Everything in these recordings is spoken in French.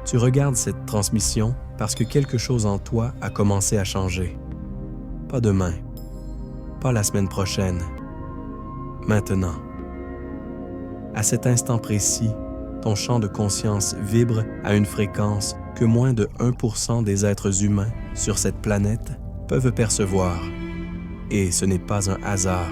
Tu regardes cette transmission parce que quelque chose en toi a commencé à changer. Pas demain, pas la semaine prochaine, maintenant. À cet instant précis, ton champ de conscience vibre à une fréquence que moins de 1% des êtres humains sur cette planète peuvent percevoir. Et ce n'est pas un hasard.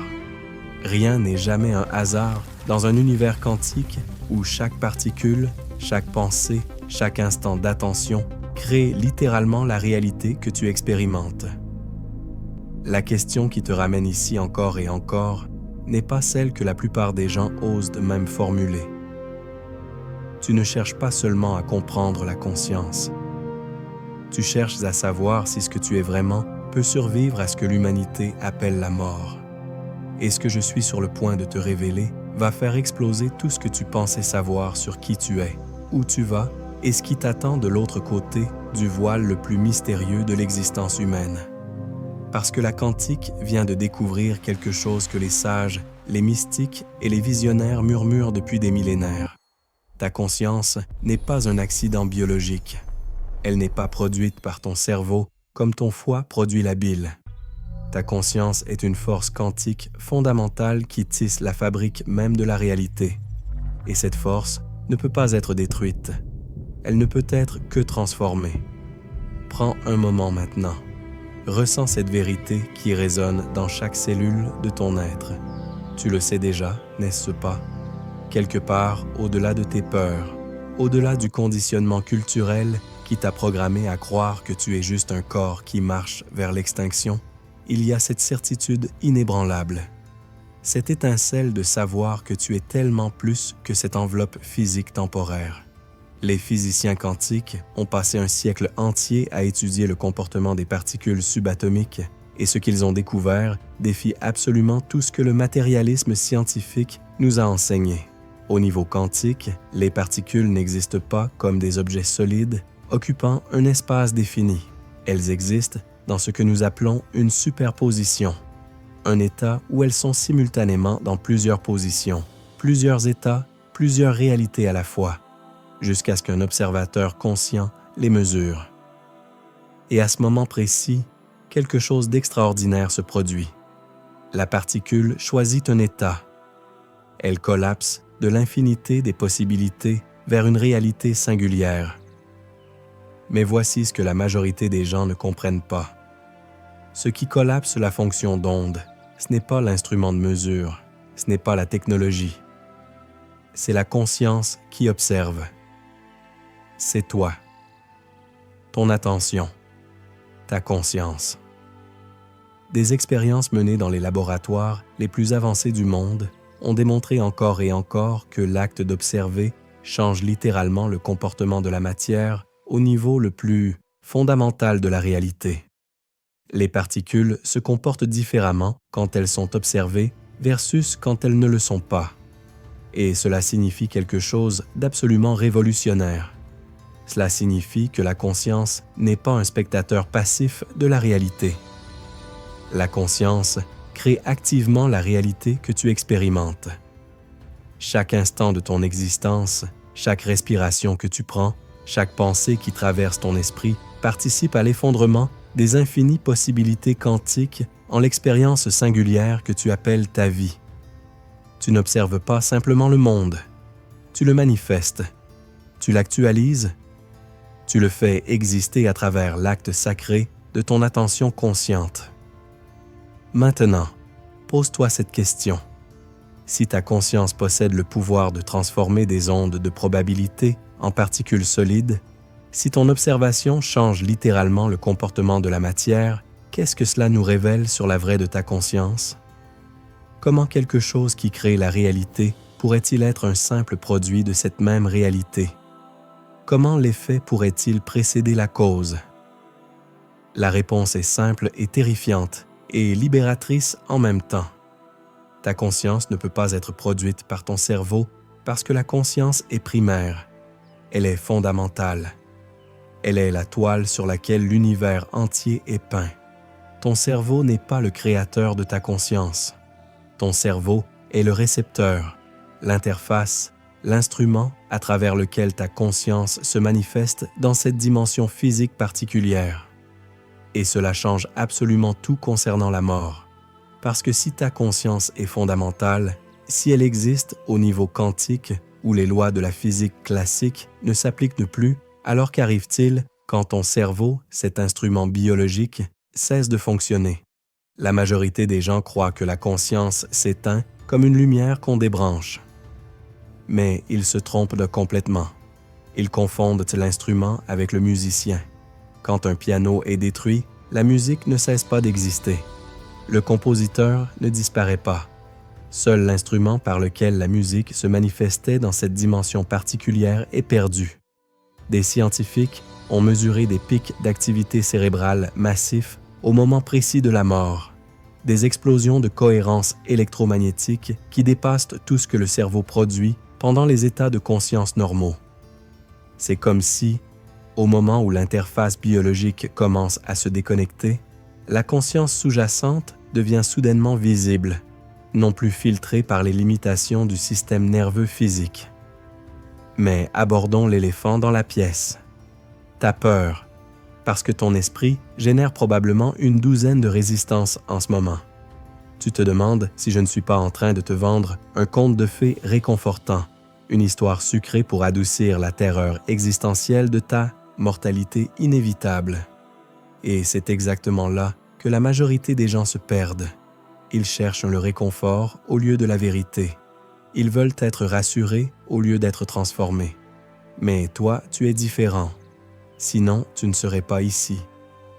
Rien n'est jamais un hasard dans un univers quantique où chaque particule, chaque pensée, chaque instant d'attention crée littéralement la réalité que tu expérimentes. La question qui te ramène ici encore et encore n'est pas celle que la plupart des gens osent même formuler. Tu ne cherches pas seulement à comprendre la conscience. Tu cherches à savoir si ce que tu es vraiment peut survivre à ce que l'humanité appelle la mort. Et ce que je suis sur le point de te révéler va faire exploser tout ce que tu pensais savoir sur qui tu es, où tu vas et ce qui t'attend de l'autre côté du voile le plus mystérieux de l'existence humaine. Parce que la quantique vient de découvrir quelque chose que les sages, les mystiques et les visionnaires murmurent depuis des millénaires. Ta conscience n'est pas un accident biologique. Elle n'est pas produite par ton cerveau comme ton foie produit la bile. Ta conscience est une force quantique fondamentale qui tisse la fabrique même de la réalité. Et cette force ne peut pas être détruite. Elle ne peut être que transformée. Prends un moment maintenant. Ressens cette vérité qui résonne dans chaque cellule de ton être. Tu le sais déjà, n'est-ce pas? Quelque part au-delà de tes peurs, au-delà du conditionnement culturel qui t'a programmé à croire que tu es juste un corps qui marche vers l'extinction, il y a cette certitude inébranlable, cette étincelle de savoir que tu es tellement plus que cette enveloppe physique temporaire. Les physiciens quantiques ont passé un siècle entier à étudier le comportement des particules subatomiques et ce qu'ils ont découvert défie absolument tout ce que le matérialisme scientifique nous a enseigné. Au niveau quantique, les particules n'existent pas comme des objets solides occupant un espace défini. Elles existent dans ce que nous appelons une superposition, un état où elles sont simultanément dans plusieurs positions, plusieurs états, plusieurs réalités à la fois, jusqu'à ce qu'un observateur conscient les mesure. Et à ce moment précis, quelque chose d'extraordinaire se produit. La particule choisit un état. Elle collapse de l'infinité des possibilités vers une réalité singulière. Mais voici ce que la majorité des gens ne comprennent pas. Ce qui collapse la fonction d'onde, ce n'est pas l'instrument de mesure, ce n'est pas la technologie. C'est la conscience qui observe. C'est toi. Ton attention. Ta conscience. Des expériences menées dans les laboratoires les plus avancés du monde ont démontré encore et encore que l'acte d'observer change littéralement le comportement de la matière au niveau le plus fondamental de la réalité. Les particules se comportent différemment quand elles sont observées versus quand elles ne le sont pas. Et cela signifie quelque chose d'absolument révolutionnaire. Cela signifie que la conscience n'est pas un spectateur passif de la réalité. La conscience crée activement la réalité que tu expérimentes. Chaque instant de ton existence, chaque respiration que tu prends, chaque pensée qui traverse ton esprit participe à l'effondrement des infinies possibilités quantiques en l'expérience singulière que tu appelles ta vie. Tu n'observes pas simplement le monde, tu le manifestes, tu l'actualises, tu le fais exister à travers l'acte sacré de ton attention consciente. Maintenant, pose-toi cette question. Si ta conscience possède le pouvoir de transformer des ondes de probabilité en particules solides, si ton observation change littéralement le comportement de la matière, qu'est-ce que cela nous révèle sur la vraie de ta conscience? Comment quelque chose qui crée la réalité pourrait-il être un simple produit de cette même réalité? Comment l'effet pourrait-il précéder la cause? La réponse est simple et terrifiante, et libératrice en même temps. Ta conscience ne peut pas être produite par ton cerveau parce que la conscience est primaire. Elle est fondamentale. Elle est la toile sur laquelle l'univers entier est peint. Ton cerveau n'est pas le créateur de ta conscience. Ton cerveau est le récepteur, l'interface, l'instrument à travers lequel ta conscience se manifeste dans cette dimension physique particulière. Et cela change absolument tout concernant la mort. Parce que si ta conscience est fondamentale, si elle existe au niveau quantique où les lois de la physique classique ne s'appliquent plus, alors qu'arrive-t-il quand ton cerveau, cet instrument biologique, cesse de fonctionner? La majorité des gens croient que la conscience s'éteint comme une lumière qu'on débranche. Mais ils se trompent complètement. Ils confondent l'instrument avec le musicien. Quand un piano est détruit, la musique ne cesse pas d'exister. Le compositeur ne disparaît pas. Seul l'instrument par lequel la musique se manifestait dans cette dimension particulière est perdu. Des scientifiques ont mesuré des pics d'activité cérébrale massifs au moment précis de la mort, des explosions de cohérence électromagnétique qui dépassent tout ce que le cerveau produit pendant les états de conscience normaux. C'est comme si, au moment où l'interface biologique commence à se déconnecter, la conscience sous-jacente devient soudainement visible, non plus filtrée par les limitations du système nerveux physique. Mais abordons l'éléphant dans la pièce. T'as peur, parce que ton esprit génère probablement une douzaine de résistances en ce moment. Tu te demandes si je ne suis pas en train de te vendre un conte de fées réconfortant, une histoire sucrée pour adoucir la terreur existentielle de ta mortalité inévitable. Et c'est exactement là que la majorité des gens se perdent. Ils cherchent le réconfort au lieu de la vérité. Ils veulent être rassurés au lieu d'être transformés. Mais toi, tu es différent. Sinon, tu ne serais pas ici.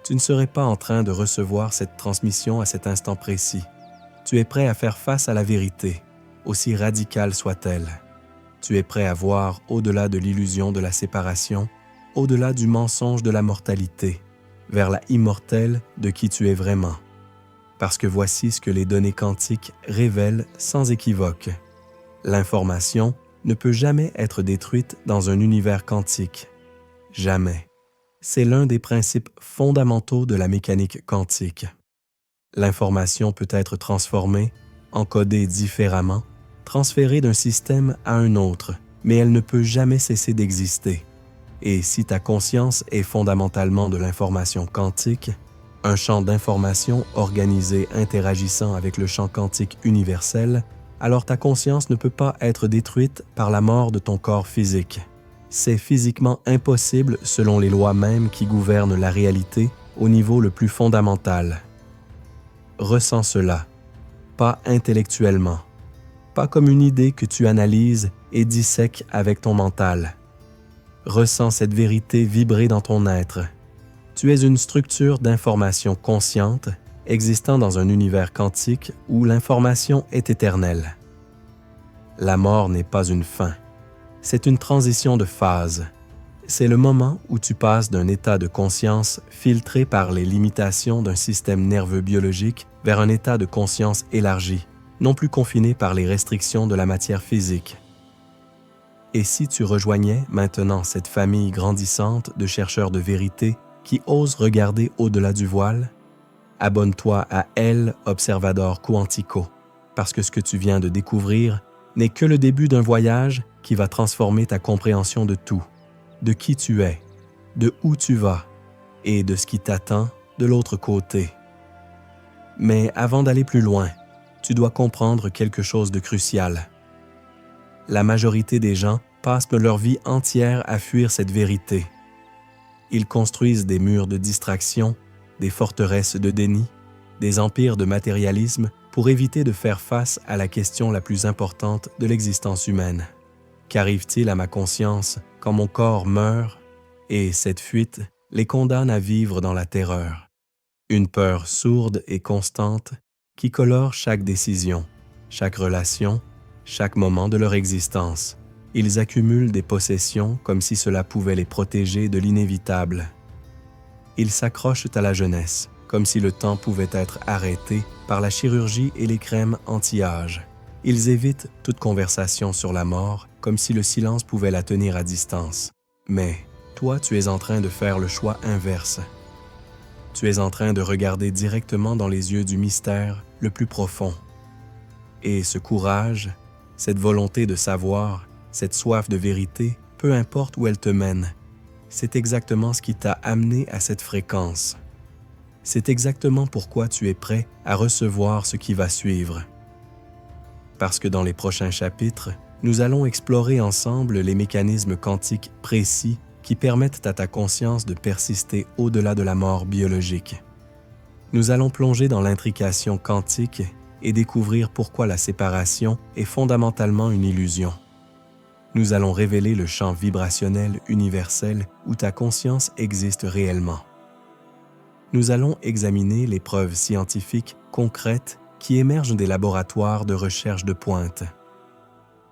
Tu ne serais pas en train de recevoir cette transmission à cet instant précis. Tu es prêt à faire face à la vérité, aussi radicale soit-elle. Tu es prêt à voir au-delà de l'illusion de la séparation, au-delà du mensonge de la mortalité, vers la immortelle de qui tu es vraiment. Parce que voici ce que les données quantiques révèlent sans équivoque. L'information ne peut jamais être détruite dans un univers quantique. Jamais. C'est l'un des principes fondamentaux de la mécanique quantique. L'information peut être transformée, encodée différemment, transférée d'un système à un autre, mais elle ne peut jamais cesser d'exister. Et si ta conscience est fondamentalement de l'information quantique, un champ d'information organisé interagissant avec le champ quantique universel, alors ta conscience ne peut pas être détruite par la mort de ton corps physique. C'est physiquement impossible selon les lois mêmes qui gouvernent la réalité au niveau le plus fondamental. Ressens cela, pas intellectuellement, pas comme une idée que tu analyses et dissèques avec ton mental. Ressens cette vérité vibrer dans ton être. Tu es une structure d'information consciente existant dans un univers quantique où l'information est éternelle. La mort n'est pas une fin. C'est une transition de phase. C'est le moment où tu passes d'un état de conscience filtré par les limitations d'un système nerveux biologique vers un état de conscience élargi, non plus confiné par les restrictions de la matière physique. Et si tu rejoignais maintenant cette famille grandissante de chercheurs de vérité qui osent regarder au-delà du voile, abonne-toi à El Observador Quantico, parce que ce que tu viens de découvrir n'est que le début d'un voyage qui va transformer ta compréhension de tout, de qui tu es, de où tu vas et de ce qui t'attend de l'autre côté. Mais avant d'aller plus loin, tu dois comprendre quelque chose de crucial. La majorité des gens passent leur vie entière à fuir cette vérité. Ils construisent des murs de distraction, des forteresses de déni, des empires de matérialisme pour éviter de faire face à la question la plus importante de l'existence humaine. Qu'arrive-t-il à ma conscience quand mon corps meurt? Et cette fuite les condamne à vivre dans la terreur. Une peur sourde et constante qui colore chaque décision, chaque relation, chaque moment de leur existence. Ils accumulent des possessions comme si cela pouvait les protéger de l'inévitable. Ils s'accrochent à la jeunesse, comme si le temps pouvait être arrêté par la chirurgie et les crèmes anti-âge. Ils évitent toute conversation sur la mort, comme si le silence pouvait la tenir à distance. Mais toi, tu es en train de faire le choix inverse. Tu es en train de regarder directement dans les yeux du mystère le plus profond. Et ce courage, cette volonté de savoir, cette soif de vérité, peu importe où elle te mène, c'est exactement ce qui t'a amené à cette fréquence. C'est exactement pourquoi tu es prêt à recevoir ce qui va suivre. Parce que dans les prochains chapitres, nous allons explorer ensemble les mécanismes quantiques précis qui permettent à ta conscience de persister au-delà de la mort biologique. Nous allons plonger dans l'intrication quantique et découvrir pourquoi la séparation est fondamentalement une illusion. Nous allons révéler le champ vibrationnel universel où ta conscience existe réellement. Nous allons examiner les preuves scientifiques concrètes qui émergent des laboratoires de recherche de pointe.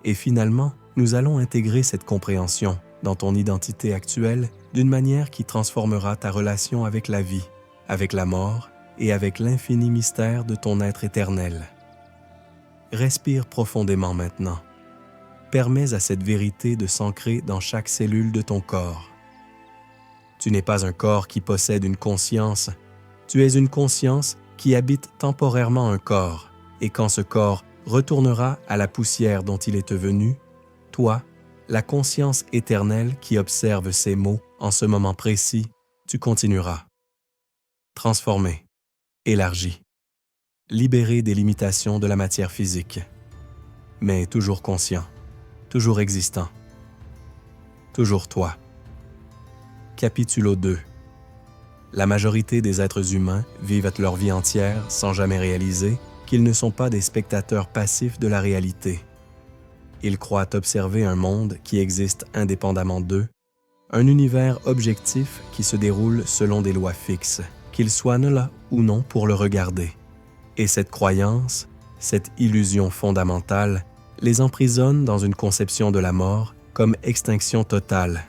Et finalement, nous allons intégrer cette compréhension dans ton identité actuelle d'une manière qui transformera ta relation avec la vie, avec la mort et avec l'infini mystère de ton être éternel. Respire profondément maintenant. Permets à cette vérité de s'ancrer dans chaque cellule de ton corps. Tu n'es pas un corps qui possède une conscience, tu es une conscience qui habite temporairement un corps, et quand ce corps retournera à la poussière dont il est devenu, toi, la conscience éternelle qui observe ces mots en ce moment précis, tu continueras. Transformé, élargi, libéré des limitations de la matière physique, mais toujours conscient, toujours existant, toujours toi. Capitulo 2. La majorité des êtres humains vivent leur vie entière sans jamais réaliser qu'ils ne sont pas des spectateurs passifs de la réalité. Ils croient observer un monde qui existe indépendamment d'eux, un univers objectif qui se déroule selon des lois fixes, qu'ils soient là ou non pour le regarder. Et cette croyance, cette illusion fondamentale, les emprisonne dans une conception de la mort comme extinction totale.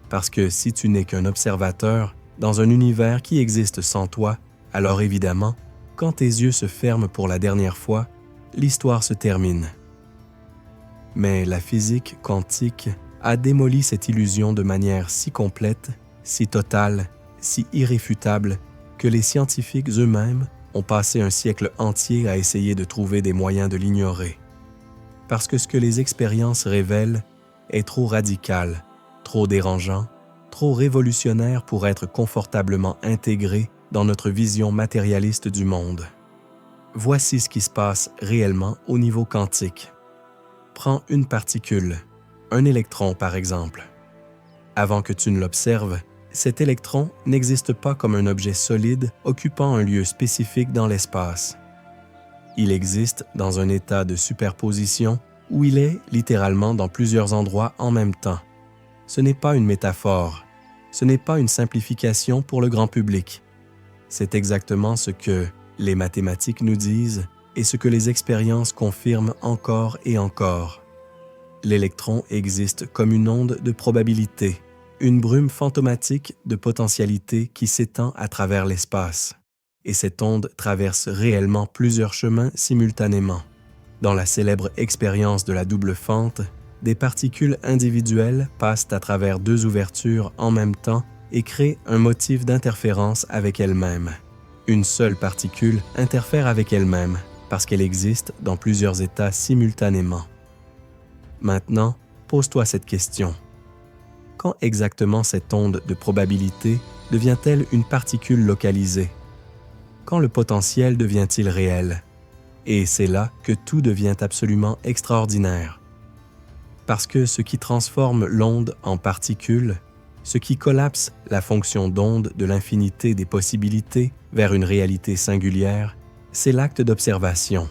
Parce que si tu n'es qu'un observateur dans un univers qui existe sans toi, alors évidemment, quand tes yeux se ferment pour la dernière fois, l'histoire se termine. Mais la physique quantique a démoli cette illusion de manière si complète, si totale, si irréfutable, que les scientifiques eux-mêmes ont passé un siècle entier à essayer de trouver des moyens de l'ignorer. Parce que ce que les expériences révèlent est trop radical, trop dérangeant, trop révolutionnaire pour être confortablement intégré dans notre vision matérialiste du monde. Voici ce qui se passe réellement au niveau quantique. Prends une particule, un électron par exemple. Avant que tu ne l'observes, cet électron n'existe pas comme un objet solide occupant un lieu spécifique dans l'espace. Il existe dans un état de superposition où il est littéralement dans plusieurs endroits en même temps. Ce n'est pas une métaphore, ce n'est pas une simplification pour le grand public. C'est exactement ce que les mathématiques nous disent et ce que les expériences confirment encore et encore. L'électron existe comme une onde de probabilité, une brume fantomatique de potentialité qui s'étend à travers l'espace. Et cette onde traverse réellement plusieurs chemins simultanément. Dans la célèbre expérience de la double fente, des particules individuelles passent à travers deux ouvertures en même temps et créent un motif d'interférence avec elles-mêmes. Une seule particule interfère avec elle-même parce qu'elle existe dans plusieurs états simultanément. Maintenant, pose-toi cette question. Quand exactement cette onde de probabilité devient-elle une particule localisée? Quand le potentiel devient-il réel? Et c'est là que tout devient absolument extraordinaire. Parce que ce qui transforme l'onde en particule, ce qui collapse la fonction d'onde de l'infinité des possibilités vers une réalité singulière, c'est l'acte d'observation.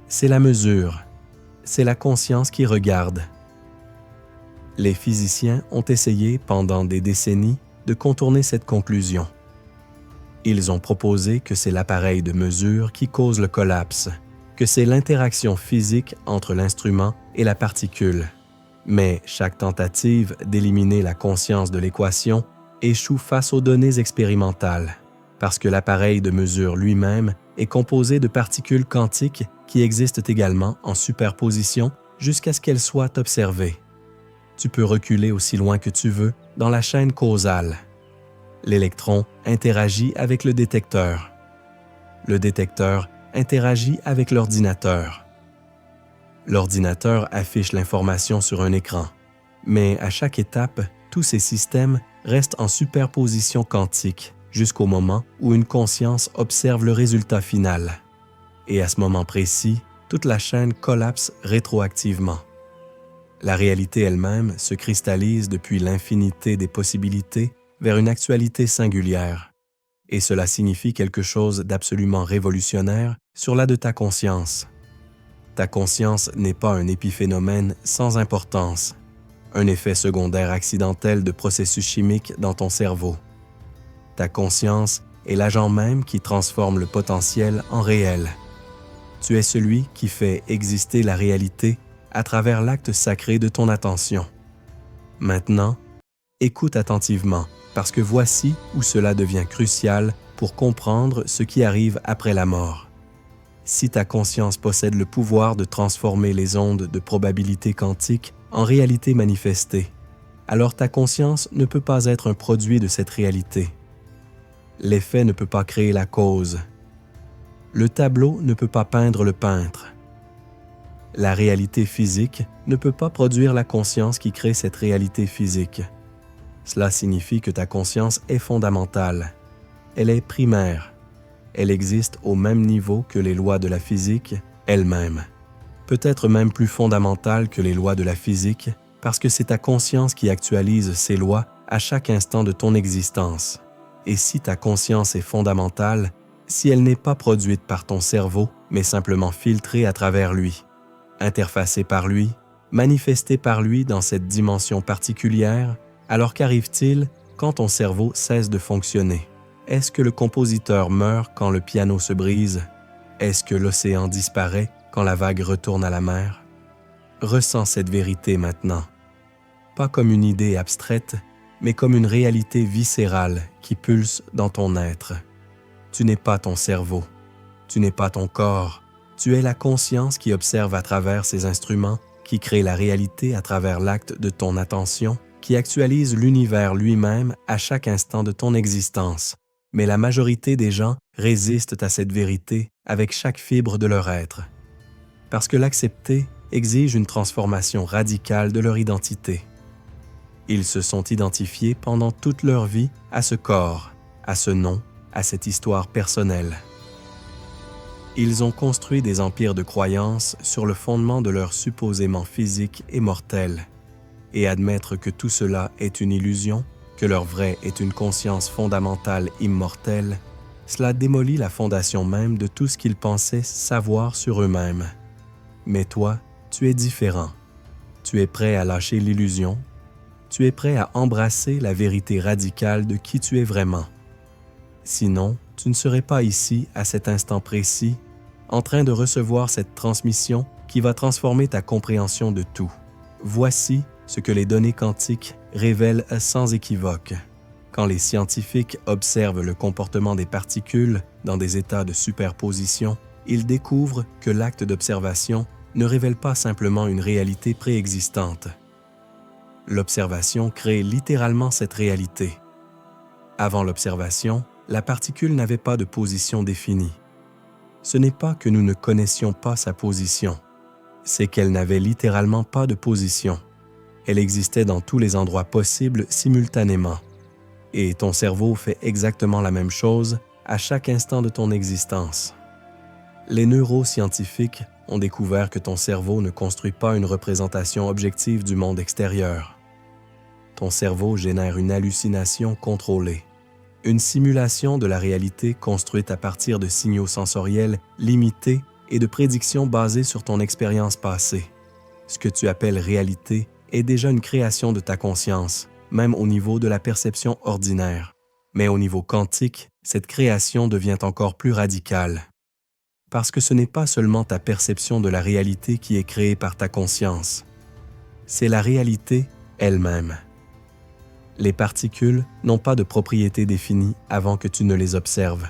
C'est la mesure, c'est la conscience qui regarde. Les physiciens ont essayé pendant des décennies de contourner cette conclusion. Ils ont proposé que c'est l'appareil de mesure qui cause le collapse, que c'est l'interaction physique entre l'instrument et la particule. Mais chaque tentative d'éliminer la conscience de l'équation échoue face aux données expérimentales, parce que l'appareil de mesure lui-même est composé de particules quantiques qui existent également en superposition jusqu'à ce qu'elles soient observées. Tu peux reculer aussi loin que tu veux dans la chaîne causale. L'électron interagit avec le détecteur. Le détecteur interagit avec l'ordinateur. L'ordinateur affiche l'information sur un écran, mais à chaque étape, tous ces systèmes restent en superposition quantique jusqu'au moment où une conscience observe le résultat final. Et à ce moment précis, toute la chaîne collapse rétroactivement. La réalité elle-même se cristallise depuis l'infinité des possibilités vers une actualité singulière. Et cela signifie quelque chose d'absolument révolutionnaire sur la de ta conscience. Ta conscience n'est pas un épiphénomène sans importance, un effet secondaire accidentel de processus chimiques dans ton cerveau. Ta conscience est l'agent même qui transforme le potentiel en réel. Tu es celui qui fait exister la réalité à travers l'acte sacré de ton attention. Maintenant, écoute attentivement, parce que voici où cela devient crucial pour comprendre ce qui arrive après la mort. Si ta conscience possède le pouvoir de transformer les ondes de probabilité quantique en réalité manifestée, alors ta conscience ne peut pas être un produit de cette réalité. L'effet ne peut pas créer la cause. Le tableau ne peut pas peindre le peintre. La réalité physique ne peut pas produire la conscience qui crée cette réalité physique. Cela signifie que ta conscience est fondamentale. Elle est primaire. Elle existe au même niveau que les lois de la physique elle-même. Peut-être même plus fondamentale que les lois de la physique parce que c'est ta conscience qui actualise ces lois à chaque instant de ton existence. Et si ta conscience est fondamentale, si elle n'est pas produite par ton cerveau, mais simplement filtrée à travers lui, interfacée par lui, manifestée par lui dans cette dimension particulière, alors qu'arrive-t-il quand ton cerveau cesse de fonctionner? Est-ce que le compositeur meurt quand le piano se brise? Est-ce que l'océan disparaît quand la vague retourne à la mer? Ressens cette vérité maintenant, pas comme une idée abstraite, mais comme une réalité viscérale qui pulse dans ton être. Tu n'es pas ton cerveau, tu n'es pas ton corps, tu es la conscience qui observe à travers ces instruments, qui crée la réalité à travers l'acte de ton attention, qui actualise l'univers lui-même à chaque instant de ton existence. Mais la majorité des gens résistent à cette vérité avec chaque fibre de leur être. Parce que l'accepter exige une transformation radicale de leur identité. Ils se sont identifiés pendant toute leur vie à ce corps, à ce nom, à cette histoire personnelle. Ils ont construit des empires de croyances sur le fondement de leur supposément physique et mortel. Et admettre que tout cela est une illusion, que leur vrai est une conscience fondamentale immortelle, cela démolit la fondation même de tout ce qu'ils pensaient savoir sur eux-mêmes. Mais toi, tu es différent. Tu es prêt à lâcher l'illusion. Tu es prêt à embrasser la vérité radicale de qui tu es vraiment. Sinon, tu ne serais pas ici, à cet instant précis, en train de recevoir cette transmission qui va transformer ta compréhension de tout. Voici ce que les données quantiques révèlent sans équivoque. Quand les scientifiques observent le comportement des particules dans des états de superposition, ils découvrent que l'acte d'observation ne révèle pas simplement une réalité préexistante. L'observation crée littéralement cette réalité. Avant l'observation, la particule n'avait pas de position définie. Ce n'est pas que nous ne connaissions pas sa position, c'est qu'elle n'avait littéralement pas de position. Elle existait dans tous les endroits possibles simultanément. Et ton cerveau fait exactement la même chose à chaque instant de ton existence. Les neuroscientifiques ont découvert que ton cerveau ne construit pas une représentation objective du monde extérieur. Ton cerveau génère une hallucination contrôlée, une simulation de la réalité construite à partir de signaux sensoriels limités et de prédictions basées sur ton expérience passée. Ce que tu appelles réalité est déjà une création de ta conscience, même au niveau de la perception ordinaire. Mais au niveau quantique, cette création devient encore plus radicale. Parce que ce n'est pas seulement ta perception de la réalité qui est créée par ta conscience. C'est la réalité elle-même. Les particules n'ont pas de propriété définie avant que tu ne les observes.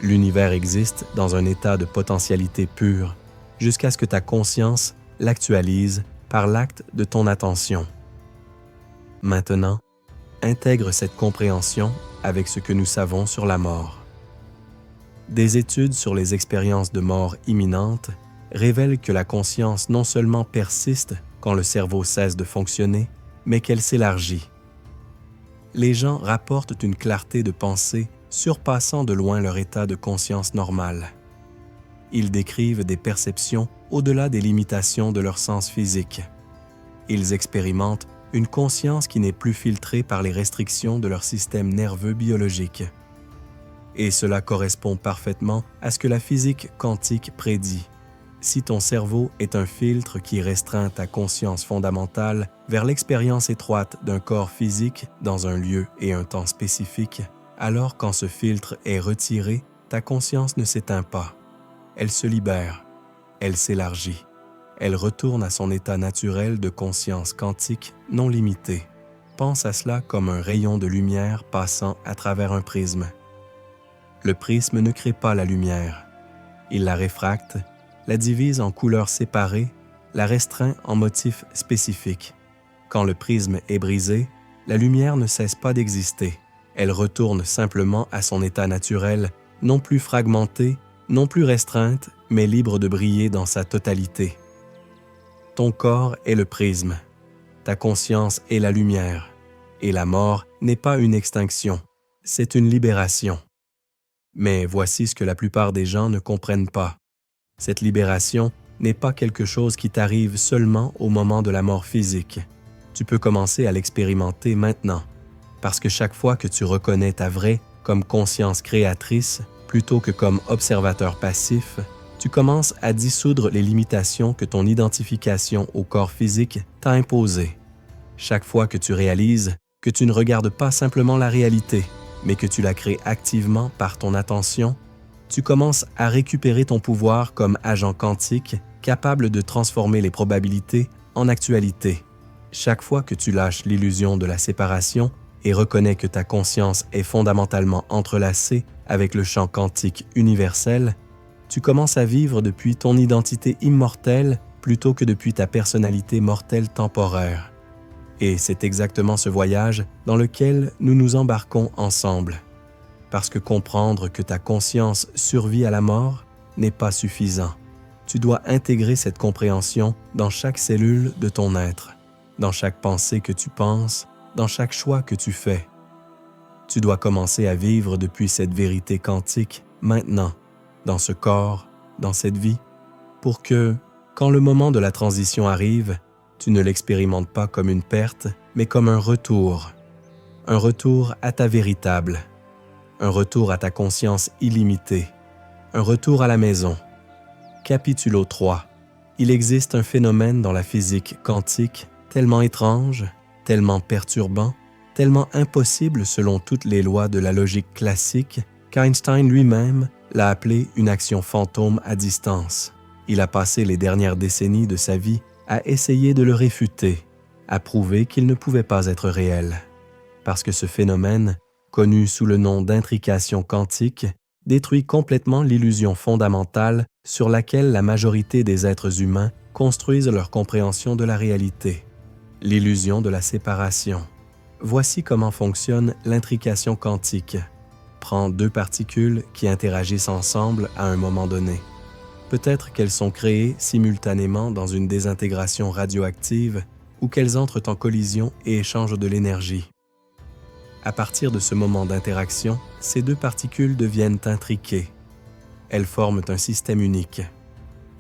L'univers existe dans un état de potentialité pure jusqu'à ce que ta conscience l'actualise par l'acte de ton attention. Maintenant, intègre cette compréhension avec ce que nous savons sur la mort. Des études sur les expériences de mort imminente révèlent que la conscience non seulement persiste quand le cerveau cesse de fonctionner, mais qu'elle s'élargit. Les gens rapportent une clarté de pensée surpassant de loin leur état de conscience normal. Ils décrivent des perceptions au-delà des limitations de leur sens physique. Ils expérimentent une conscience qui n'est plus filtrée par les restrictions de leur système nerveux biologique. Et cela correspond parfaitement à ce que la physique quantique prédit. Si ton cerveau est un filtre qui restreint ta conscience fondamentale vers l'expérience étroite d'un corps physique dans un lieu et un temps spécifique, alors quand ce filtre est retiré, ta conscience ne s'éteint pas. Elle se libère, elle s'élargit, elle retourne à son état naturel de conscience quantique non limitée. Pense à cela comme un rayon de lumière passant à travers un prisme. Le prisme ne crée pas la lumière. Il la réfracte, la divise en couleurs séparées, la restreint en motifs spécifiques. Quand le prisme est brisé, la lumière ne cesse pas d'exister. Elle retourne simplement à son état naturel, non plus fragmentée, non plus restreinte, mais libre de briller dans sa totalité. Ton corps est le prisme, ta conscience est la lumière, et la mort n'est pas une extinction, c'est une libération. Mais voici ce que la plupart des gens ne comprennent pas. Cette libération n'est pas quelque chose qui t'arrive seulement au moment de la mort physique. Tu peux commencer à l'expérimenter maintenant, parce que chaque fois que tu reconnais ta vraie comme conscience créatrice, plutôt que comme observateur passif, tu commences à dissoudre les limitations que ton identification au corps physique t'a imposées. Chaque fois que tu réalises que tu ne regardes pas simplement la réalité, mais que tu la crées activement par ton attention, tu commences à récupérer ton pouvoir comme agent quantique capable de transformer les probabilités en actualité. Chaque fois que tu lâches l'illusion de la séparation et reconnais que ta conscience est fondamentalement entrelacée avec le champ quantique universel, tu commences à vivre depuis ton identité immortelle plutôt que depuis ta personnalité mortelle temporaire. Et c'est exactement ce voyage dans lequel nous nous embarquons ensemble. Parce que comprendre que ta conscience survit à la mort n'est pas suffisant. Tu dois intégrer cette compréhension dans chaque cellule de ton être, dans chaque pensée que tu penses, dans chaque choix que tu fais. Tu dois commencer à vivre depuis cette vérité quantique maintenant, dans ce corps, dans cette vie, pour que, quand le moment de la transition arrive, tu ne l'expérimentes pas comme une perte, mais comme un retour à ta véritable, un retour à ta conscience illimitée, un retour à la maison. Capitulo 3. Il existe un phénomène dans la physique quantique tellement étrange, tellement perturbant, tellement impossible selon toutes les lois de la logique classique qu'Einstein lui-même l'a appelé une action fantôme à distance. Il a passé les dernières décennies de sa vie à essayer de le réfuter, à prouver qu'il ne pouvait pas être réel. Parce que ce phénomène, connu sous le nom d'intrication quantique, détruit complètement l'illusion fondamentale sur laquelle la majorité des êtres humains construisent leur compréhension de la réalité, l'illusion de la séparation. Voici comment fonctionne l'intrication quantique. Prends deux particules qui interagissent ensemble à un moment donné. Peut-être qu'elles sont créées simultanément dans une désintégration radioactive ou qu'elles entrent en collision et échangent de l'énergie. À partir de ce moment d'interaction, ces deux particules deviennent intriquées. Elles forment un système unique.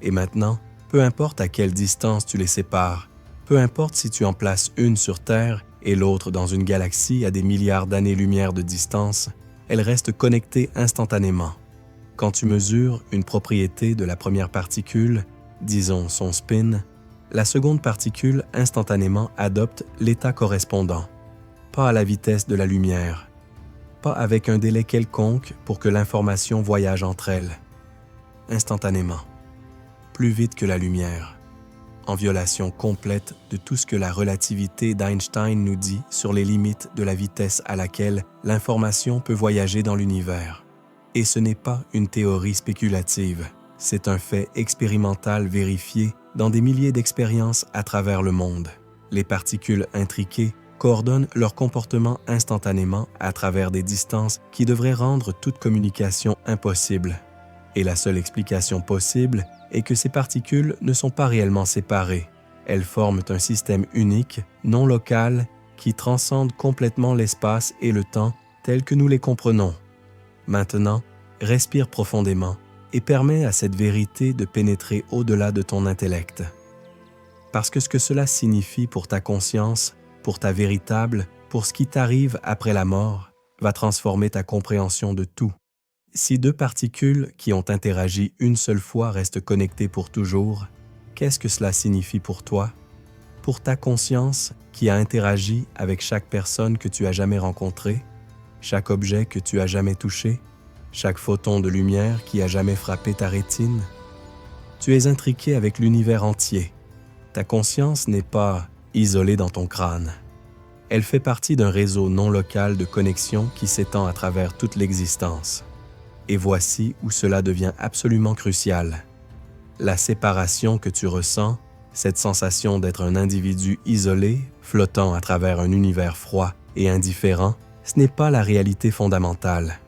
Et maintenant, peu importe à quelle distance tu les sépares, peu importe si tu en places une sur Terre et l'autre dans une galaxie à des milliards d'années-lumière de distance, elles restent connectées instantanément. Quand tu mesures une propriété de la première particule, disons son spin, la seconde particule instantanément adopte l'état correspondant. Pas à la vitesse de la lumière, pas avec un délai quelconque pour que l'information voyage entre elles. Instantanément, plus vite que la lumière, en violation complète de tout ce que la relativité d'Einstein nous dit sur les limites de la vitesse à laquelle l'information peut voyager dans l'univers. Et ce n'est pas une théorie spéculative, c'est un fait expérimental vérifié dans des milliers d'expériences à travers le monde. Les particules intriquées coordonnent leur comportement instantanément à travers des distances qui devraient rendre toute communication impossible. Et la seule explication possible est que ces particules ne sont pas réellement séparées. Elles forment un système unique, non local, qui transcende complètement l'espace et le temps tels que nous les comprenons. Maintenant, respire profondément et permets à cette vérité de pénétrer au-delà de ton intellect. Parce que ce que cela signifie pour ta conscience, pour ta véritable, pour ce qui t'arrive après la mort, va transformer ta compréhension de tout. Si deux particules qui ont interagi une seule fois restent connectées pour toujours, qu'est-ce que cela signifie pour toi? Pour ta conscience qui a interagi avec chaque personne que tu as jamais rencontrée, chaque objet que tu as jamais touché, chaque photon de lumière qui a jamais frappé ta rétine? Tu es intriqué avec l'univers entier. Ta conscience n'est pas isolée dans ton crâne. Elle fait partie d'un réseau non local de connexion qui s'étend à travers toute l'existence. Et voici où cela devient absolument crucial. La séparation que tu ressens, cette sensation d'être un individu isolé, flottant à travers un univers froid et indifférent, ce n'est pas la réalité fondamentale.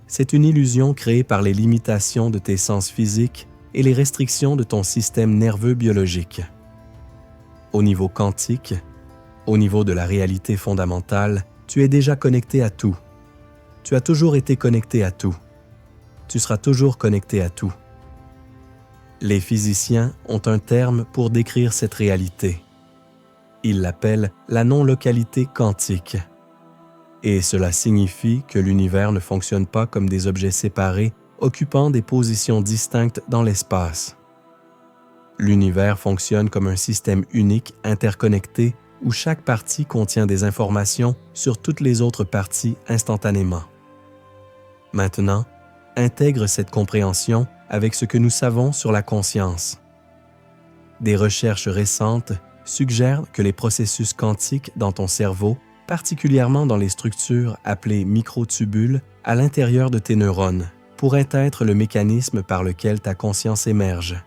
C'est une illusion créée par les limitations de tes sens physiques et les restrictions de ton système nerveux biologique. Au niveau quantique, au niveau de la réalité fondamentale, tu es déjà connecté à tout. Tu as toujours été connecté à tout. Tu seras toujours connecté à tout. Les physiciens ont un terme pour décrire cette réalité. Ils l'appellent la non-localité quantique. Et cela signifie que l'univers ne fonctionne pas comme des objets séparés occupant des positions distinctes dans l'espace. L'univers fonctionne comme un système unique interconnecté où chaque partie contient des informations sur toutes les autres parties instantanément. Maintenant, intègre cette compréhension avec ce que nous savons sur la conscience. Des recherches récentes suggèrent que les processus quantiques dans ton cerveau, particulièrement dans les structures appelées microtubules à l'intérieur de tes neurones, pourraient être le mécanisme par lequel ta conscience émerge.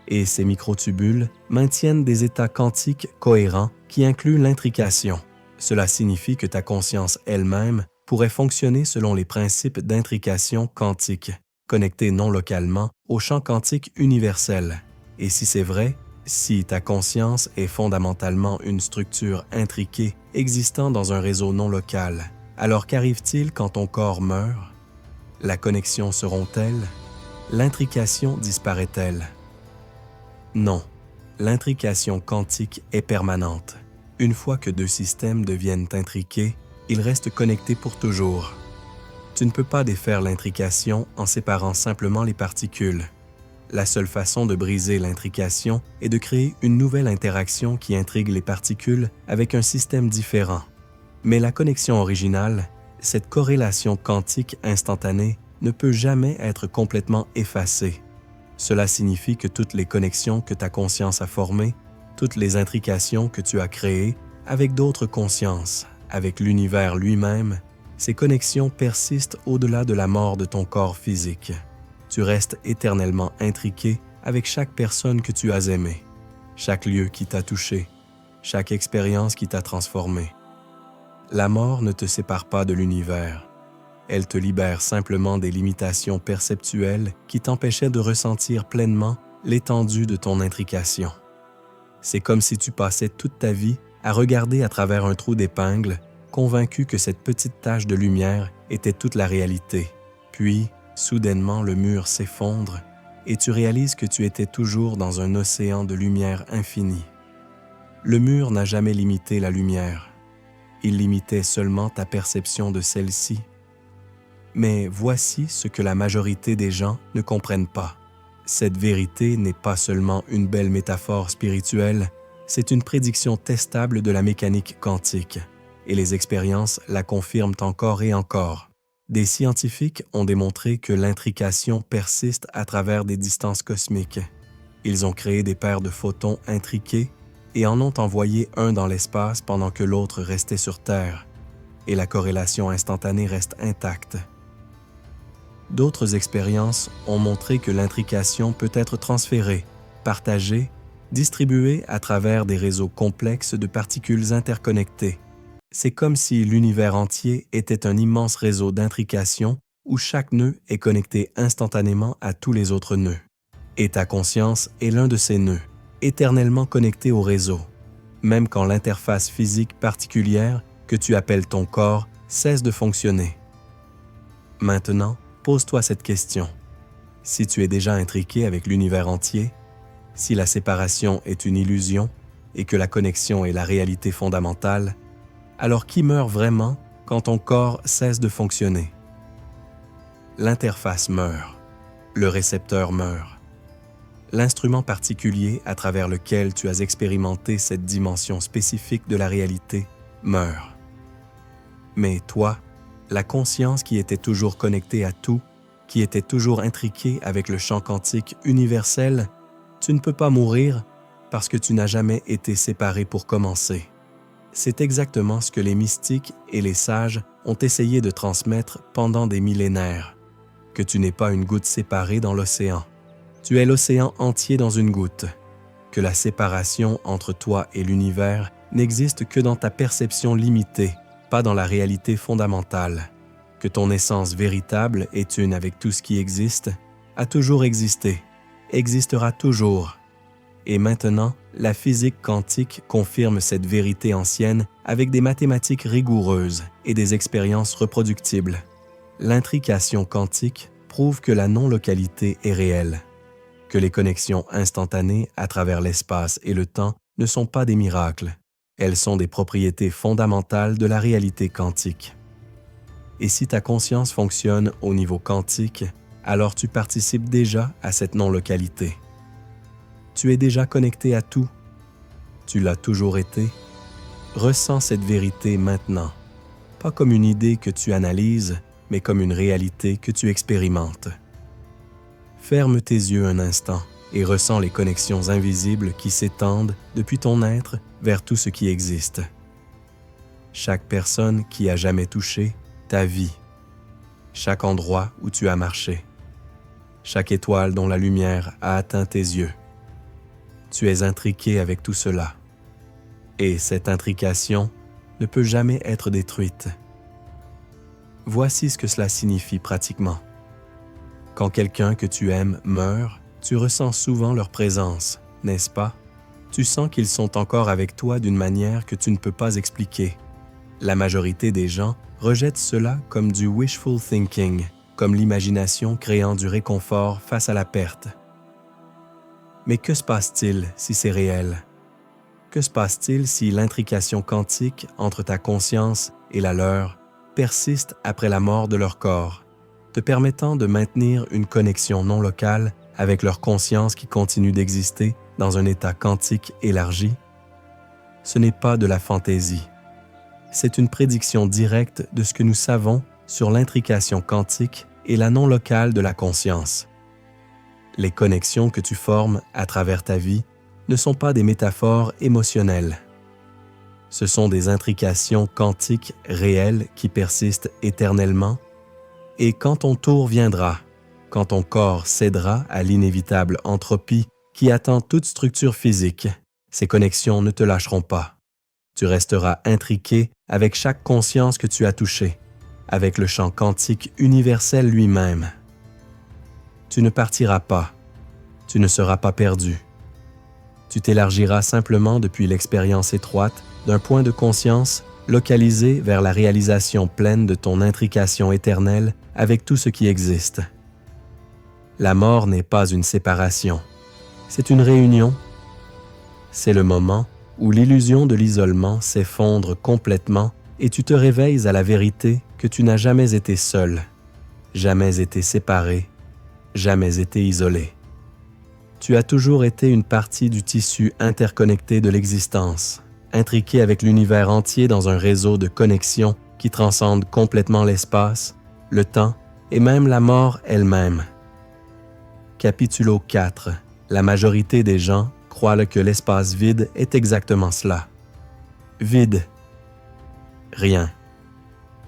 Et ces microtubules maintiennent des états quantiques cohérents qui incluent l'intrication. Cela signifie que ta conscience elle-même pourrait fonctionner selon les principes d'intrication quantique, connectés non localement au champ quantique universel. Et si c'est vrai, si ta conscience est fondamentalement une structure intriquée existant dans un réseau non local, alors qu'arrive-t-il quand ton corps meurt? La connexion se rompt-elle? L'intrication disparaît-elle? Non, l'intrication quantique est permanente. Une fois que deux systèmes deviennent intriqués, ils restent connectés pour toujours. Tu ne peux pas défaire l'intrication en séparant simplement les particules. La seule façon de briser l'intrication est de créer une nouvelle interaction qui intrigue les particules avec un système différent. Mais la connexion originale, cette corrélation quantique instantanée, ne peut jamais être complètement effacée. Cela signifie que toutes les connexions que ta conscience a formées, toutes les intrications que tu as créées avec d'autres consciences, avec l'univers lui-même, ces connexions persistent au-delà de la mort de ton corps physique. Tu restes éternellement intriqué avec chaque personne que tu as aimée, chaque lieu qui t'a touché, chaque expérience qui t'a transformé. La mort ne te sépare pas de l'univers. Elle te libère simplement des limitations perceptuelles qui t'empêchaient de ressentir pleinement l'étendue de ton intrication. C'est comme si tu passais toute ta vie à regarder à travers un trou d'épingle, convaincu que cette petite tache de lumière était toute la réalité. Puis, soudainement, le mur s'effondre et tu réalises que tu étais toujours dans un océan de lumière infinie. Le mur n'a jamais limité la lumière. Il limitait seulement ta perception de celle-ci. Mais voici ce que la majorité des gens ne comprennent pas. Cette vérité n'est pas seulement une belle métaphore spirituelle, c'est une prédiction testable de la mécanique quantique, et les expériences la confirment encore et encore. Des scientifiques ont démontré que l'intrication persiste à travers des distances cosmiques. Ils ont créé des paires de photons intriqués et en ont envoyé un dans l'espace pendant que l'autre restait sur Terre, et la corrélation instantanée reste intacte. D'autres expériences ont montré que l'intrication peut être transférée, partagée, distribuée à travers des réseaux complexes de particules interconnectées. C'est comme si l'univers entier était un immense réseau d'intrication où chaque nœud est connecté instantanément à tous les autres nœuds. Et ta conscience est l'un de ces nœuds, éternellement connecté au réseau, même quand l'interface physique particulière que tu appelles ton corps cesse de fonctionner. Maintenant, pose-toi cette question. Si tu es déjà intriqué avec l'univers entier, si la séparation est une illusion et que la connexion est la réalité fondamentale, alors qui meurt vraiment quand ton corps cesse de fonctionner? L'interface meurt, le récepteur meurt. L'instrument particulier à travers lequel tu as expérimenté cette dimension spécifique de la réalité meurt. Mais toi, la conscience qui était toujours connectée à tout, qui était toujours intriquée avec le champ quantique universel, tu ne peux pas mourir parce que tu n'as jamais été séparé pour commencer. C'est exactement ce que les mystiques et les sages ont essayé de transmettre pendant des millénaires, que tu n'es pas une goutte séparée dans l'océan. Tu es l'océan entier dans une goutte, que la séparation entre toi et l'univers n'existe que dans ta perception limitée, pas dans la réalité fondamentale, que ton essence véritable est une avec tout ce qui existe, a toujours existé, existera toujours. Et maintenant, la physique quantique confirme cette vérité ancienne avec des mathématiques rigoureuses et des expériences reproductibles. L'intrication quantique prouve que la non-localité est réelle, que les connexions instantanées à travers l'espace et le temps ne sont pas des miracles, elles sont des propriétés fondamentales de la réalité quantique. Et si ta conscience fonctionne au niveau quantique, alors tu participes déjà à cette non-localité. Tu es déjà connecté à tout. Tu l'as toujours été. Ressens cette vérité maintenant, pas comme une idée que tu analyses, mais comme une réalité que tu expérimentes. Ferme tes yeux un instant et ressens les connexions invisibles qui s'étendent depuis ton être vers tout ce qui existe. Chaque personne qui a jamais touché ta vie, chaque endroit où tu as marché, chaque étoile dont la lumière a atteint tes yeux. Tu es intriqué avec tout cela. Et cette intrication ne peut jamais être détruite. Voici ce que cela signifie pratiquement. Quand quelqu'un que tu aimes meurt, tu ressens souvent leur présence, n'est-ce pas? Tu sens qu'ils sont encore avec toi d'une manière que tu ne peux pas expliquer. La majorité des gens rejettent cela comme du wishful thinking, comme l'imagination créant du réconfort face à la perte. Mais que se passe-t-il si c'est réel? Que se passe-t-il si l'intrication quantique entre ta conscience et la leur persiste après la mort de leur corps, te permettant de maintenir une connexion non locale avec leur conscience qui continue d'exister dans un état quantique élargi? Ce n'est pas de la fantaisie. C'est une prédiction directe de ce que nous savons sur l'intrication quantique et la non locale de la conscience. Les connexions que tu formes à travers ta vie ne sont pas des métaphores émotionnelles. Ce sont des intrications quantiques réelles qui persistent éternellement, et quand ton tour viendra, quand ton corps cédera à l'inévitable entropie qui attend toute structure physique, ces connexions ne te lâcheront pas. Tu resteras intriqué avec chaque conscience que tu as touchée, avec le champ quantique universel lui-même. Tu ne partiras pas, tu ne seras pas perdu. Tu t'élargiras simplement depuis l'expérience étroite d'un point de conscience localisé vers la réalisation pleine de ton intrication éternelle avec tout ce qui existe. La mort n'est pas une séparation, c'est une réunion. C'est le moment où l'illusion de l'isolement s'effondre complètement et tu te réveilles à la vérité que tu n'as jamais été seul, jamais été séparé, jamais été isolé. Tu as toujours été une partie du tissu interconnecté de l'existence, intriqué avec l'univers entier dans un réseau de connexions qui transcende complètement l'espace, le temps et même la mort elle-même. Capitulo 4. La majorité des gens croient que l'espace vide est exactement cela. Vide. Rien.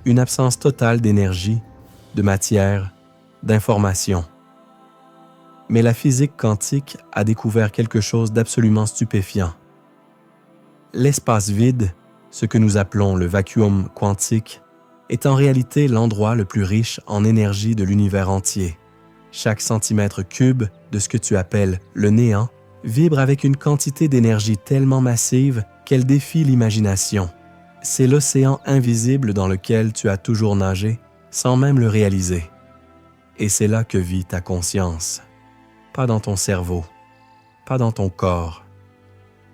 Une absence totale d'énergie, de matière, d'information. Mais la physique quantique a découvert quelque chose d'absolument stupéfiant. L'espace vide, ce que nous appelons le vacuum quantique, est en réalité l'endroit le plus riche en énergie de l'univers entier. Chaque centimètre cube de ce que tu appelles le néant vibre avec une quantité d'énergie tellement massive qu'elle défie l'imagination. C'est l'océan invisible dans lequel tu as toujours nagé sans même le réaliser. Et c'est là que vit ta conscience. Pas dans ton cerveau, pas dans ton corps.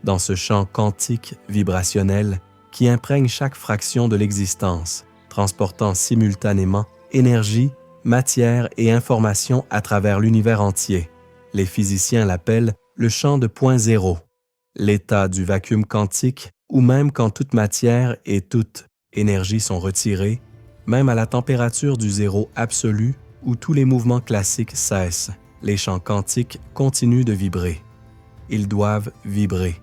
Dans ce champ quantique vibrationnel qui imprègne chaque fraction de l'existence, transportant simultanément énergie, matière et information à travers l'univers entier. Les physiciens l'appellent le champ de point zéro, l'état du vacuum quantique où même quand toute matière et toute énergie sont retirées, même à la température du zéro absolu où tous les mouvements classiques cessent, les champs quantiques continuent de vibrer. Ils doivent vibrer.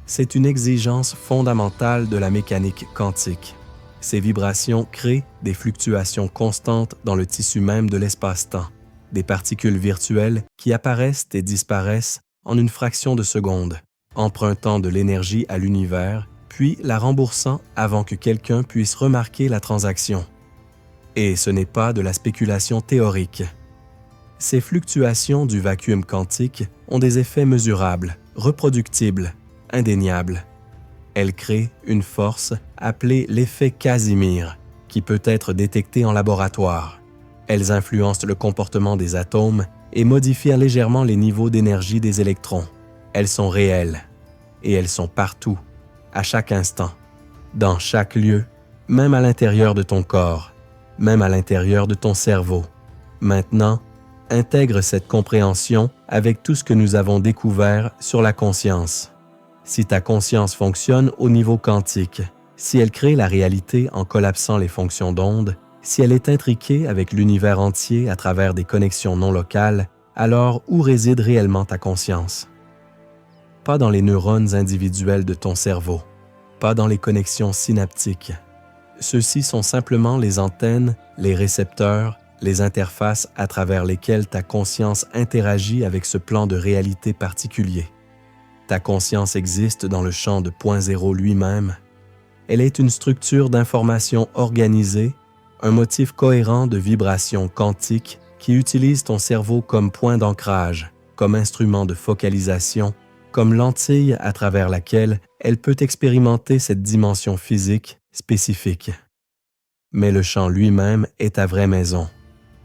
C'est une exigence fondamentale de la mécanique quantique. Ces vibrations créent des fluctuations constantes dans le tissu même de l'espace-temps, des particules virtuelles qui apparaissent et disparaissent en une fraction de seconde, empruntant de l'énergie à l'univers, puis la remboursant avant que quelqu'un puisse remarquer la transaction. Et ce n'est pas de la spéculation théorique. Ces fluctuations du vacuum quantique ont des effets mesurables, reproductibles, indéniables. Elles créent une force appelée l'effet Casimir, qui peut être détecté en laboratoire. Elles influencent le comportement des atomes et modifient légèrement les niveaux d'énergie des électrons. Elles sont réelles, et elles sont partout, à chaque instant, dans chaque lieu, même à l'intérieur de ton corps, même à l'intérieur de ton cerveau. Maintenant, intègre cette compréhension avec tout ce que nous avons découvert sur la conscience. Si ta conscience fonctionne au niveau quantique, si elle crée la réalité en collapsant les fonctions d'onde, si elle est intriquée avec l'univers entier à travers des connexions non locales, alors où réside réellement ta conscience? Pas dans les neurones individuels de ton cerveau, pas dans les connexions synaptiques. Ceux-ci sont simplement les antennes, les récepteurs, les interfaces à travers lesquelles ta conscience interagit avec ce plan de réalité particulier. Ta conscience existe dans le champ de point zéro lui-même. Elle est une structure d'information organisée, un motif cohérent de vibrations quantiques qui utilise ton cerveau comme point d'ancrage, comme instrument de focalisation, comme lentille à travers laquelle elle peut expérimenter cette dimension physique spécifique. Mais le champ lui-même est ta vraie maison.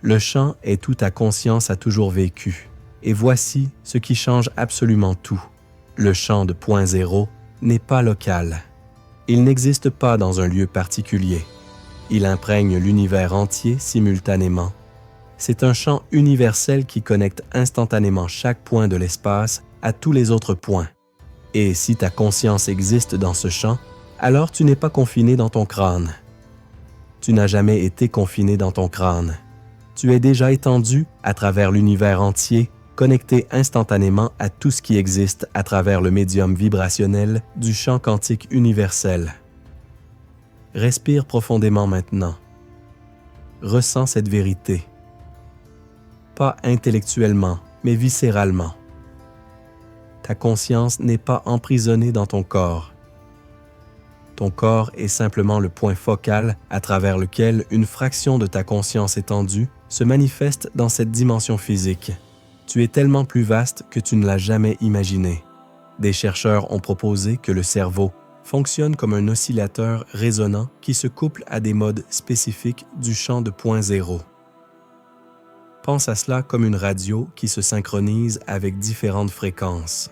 Le champ est où ta conscience a toujours vécu. Et voici ce qui change absolument tout. Le champ de point zéro n'est pas local. Il n'existe pas dans un lieu particulier. Il imprègne l'univers entier simultanément. C'est un champ universel qui connecte instantanément chaque point de l'espace à tous les autres points. Et si ta conscience existe dans ce champ, alors tu n'es pas confiné dans ton crâne. Tu n'as jamais été confiné dans ton crâne. Tu es déjà étendu à travers l'univers entier, connecté instantanément à tout ce qui existe à travers le médium vibrationnel du champ quantique universel. Respire profondément maintenant. Ressens cette vérité. Pas intellectuellement, mais viscéralement. Ta conscience n'est pas emprisonnée dans ton corps. Ton corps est simplement le point focal à travers lequel une fraction de ta conscience étendue se manifeste dans cette dimension physique. Tu es tellement plus vaste que tu ne l'as jamais imaginé. Des chercheurs ont proposé que le cerveau fonctionne comme un oscillateur résonant qui se couple à des modes spécifiques du champ de point zéro. Pense à cela comme une radio qui se synchronise avec différentes fréquences.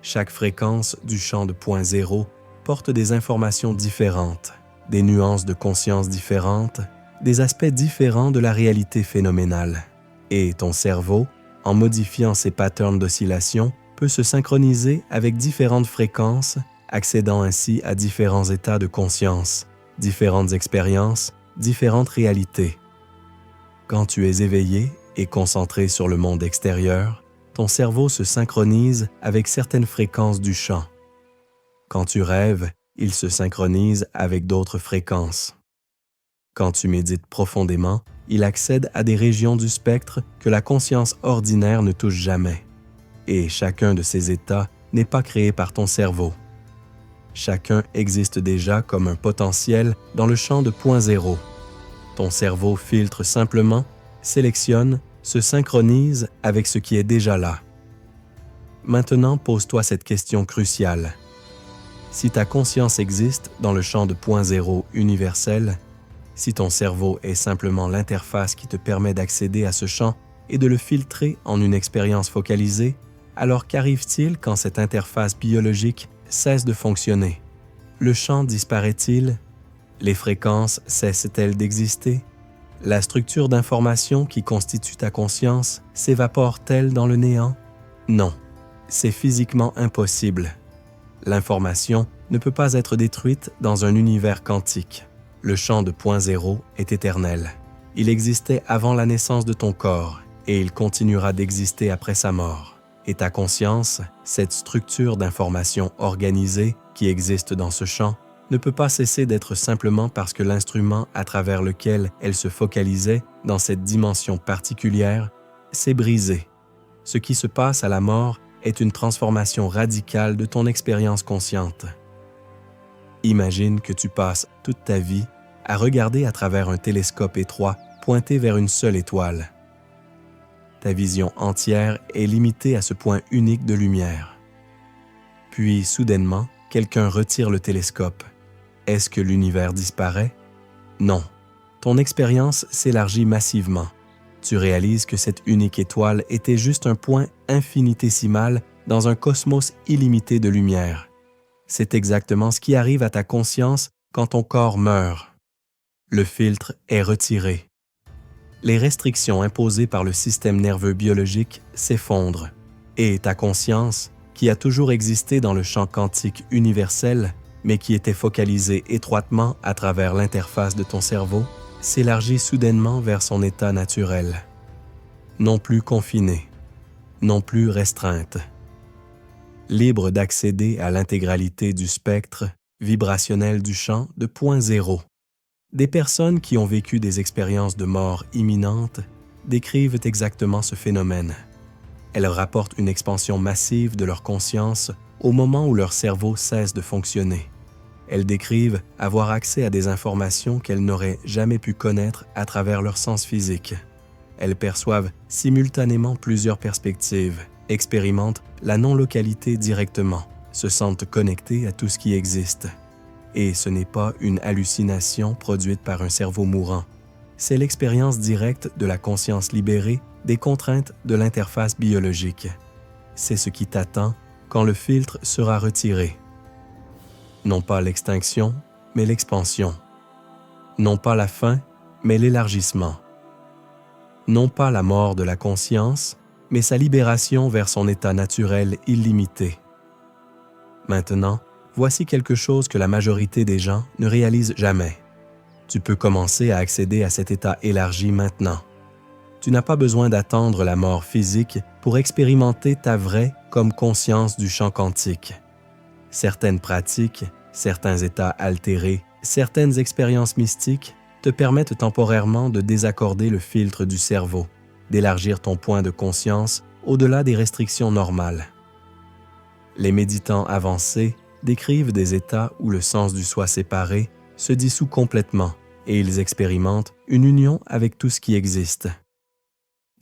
Chaque fréquence du champ de point zéro porte des informations différentes, des nuances de conscience différentes, des aspects différents de la réalité phénoménale. Et ton cerveau, en modifiant ses patterns d'oscillation, peut se synchroniser avec différentes fréquences, accédant ainsi à différents états de conscience, différentes expériences, différentes réalités. Quand tu es éveillé et concentré sur le monde extérieur, ton cerveau se synchronise avec certaines fréquences du champ. Quand tu rêves, il se synchronise avec d'autres fréquences. Quand tu médites profondément, il accède à des régions du spectre que la conscience ordinaire ne touche jamais. Et chacun de ces états n'est pas créé par ton cerveau. Chacun existe déjà comme un potentiel dans le champ de point zéro. Ton cerveau filtre simplement, sélectionne, se synchronise avec ce qui est déjà là. Maintenant, pose-toi cette question cruciale. Si ta conscience existe dans le champ de point zéro universel, si ton cerveau est simplement l'interface qui te permet d'accéder à ce champ et de le filtrer en une expérience focalisée, alors qu'arrive-t-il quand cette interface biologique cesse de fonctionner? Le champ disparaît-il? Les fréquences cessent-elles d'exister? La structure d'information qui constitue ta conscience s'évapore-t-elle dans le néant? Non, c'est physiquement impossible. L'information ne peut pas être détruite dans un univers quantique. Le champ de point zéro est éternel. Il existait avant la naissance de ton corps et il continuera d'exister après sa mort. Et ta conscience, cette structure d'information organisée qui existe dans ce champ, ne peut pas cesser d'être simplement parce que l'instrument à travers lequel elle se focalisait dans cette dimension particulière s'est brisé. Ce qui se passe à la mort est une transformation radicale de ton expérience consciente. Imagine que tu passes toute ta vie à regarder à travers un télescope étroit pointé vers une seule étoile. Ta vision entière est limitée à ce point unique de lumière. Puis, soudainement, quelqu'un retire le télescope. Est-ce que l'univers disparaît? Non. Ton expérience s'élargit massivement. Tu réalises que cette unique étoile était juste un point infinitésimal dans un cosmos illimité de lumière. C'est exactement ce qui arrive à ta conscience quand ton corps meurt. Le filtre est retiré. Les restrictions imposées par le système nerveux biologique s'effondrent et ta conscience, qui a toujours existé dans le champ quantique universel, mais qui était focalisée étroitement à travers l'interface de ton cerveau, s'élargit soudainement vers son état naturel. Non plus confinée, non plus restreinte. Libre d'accéder à l'intégralité du spectre vibrationnel du champ de point zéro. Des personnes qui ont vécu des expériences de mort imminente décrivent exactement ce phénomène. Elles rapportent une expansion massive de leur conscience au moment où leur cerveau cesse de fonctionner. Elles décrivent avoir accès à des informations qu'elles n'auraient jamais pu connaître à travers leurs sens physiques. Elles perçoivent simultanément plusieurs perspectives, expérimentent la non-localité directement, se sentent connectées à tout ce qui existe. Et ce n'est pas une hallucination produite par un cerveau mourant. C'est l'expérience directe de la conscience libérée des contraintes de l'interface biologique. C'est ce qui t'attend quand le filtre sera retiré. Non pas l'extinction, mais l'expansion. Non pas la fin, mais l'élargissement. Non pas la mort de la conscience, mais sa libération vers son état naturel illimité. Maintenant, voici quelque chose que la majorité des gens ne réalisent jamais. Tu peux commencer à accéder à cet état élargi maintenant. Tu n'as pas besoin d'attendre la mort physique pour expérimenter ta vraie comme conscience du champ quantique. Certaines pratiques, certains états altérés, certaines expériences mystiques te permettent temporairement de désaccorder le filtre du cerveau, d'élargir ton point de conscience au-delà des restrictions normales. Les méditants avancés décrivent des états où le sens du soi séparé se dissout complètement et ils expérimentent une union avec tout ce qui existe.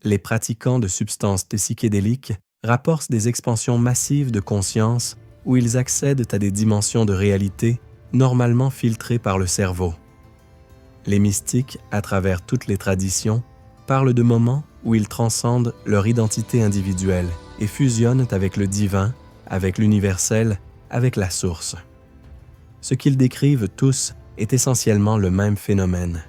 Les pratiquants de substances psychédéliques rapportent des expansions massives de conscience où ils accèdent à des dimensions de réalité normalement filtrées par le cerveau. Les mystiques, à travers toutes les traditions, parlent de moments où ils transcendent leur identité individuelle et fusionnent avec le divin, avec l'universel, avec la source. Ce qu'ils décrivent tous est essentiellement le même phénomène.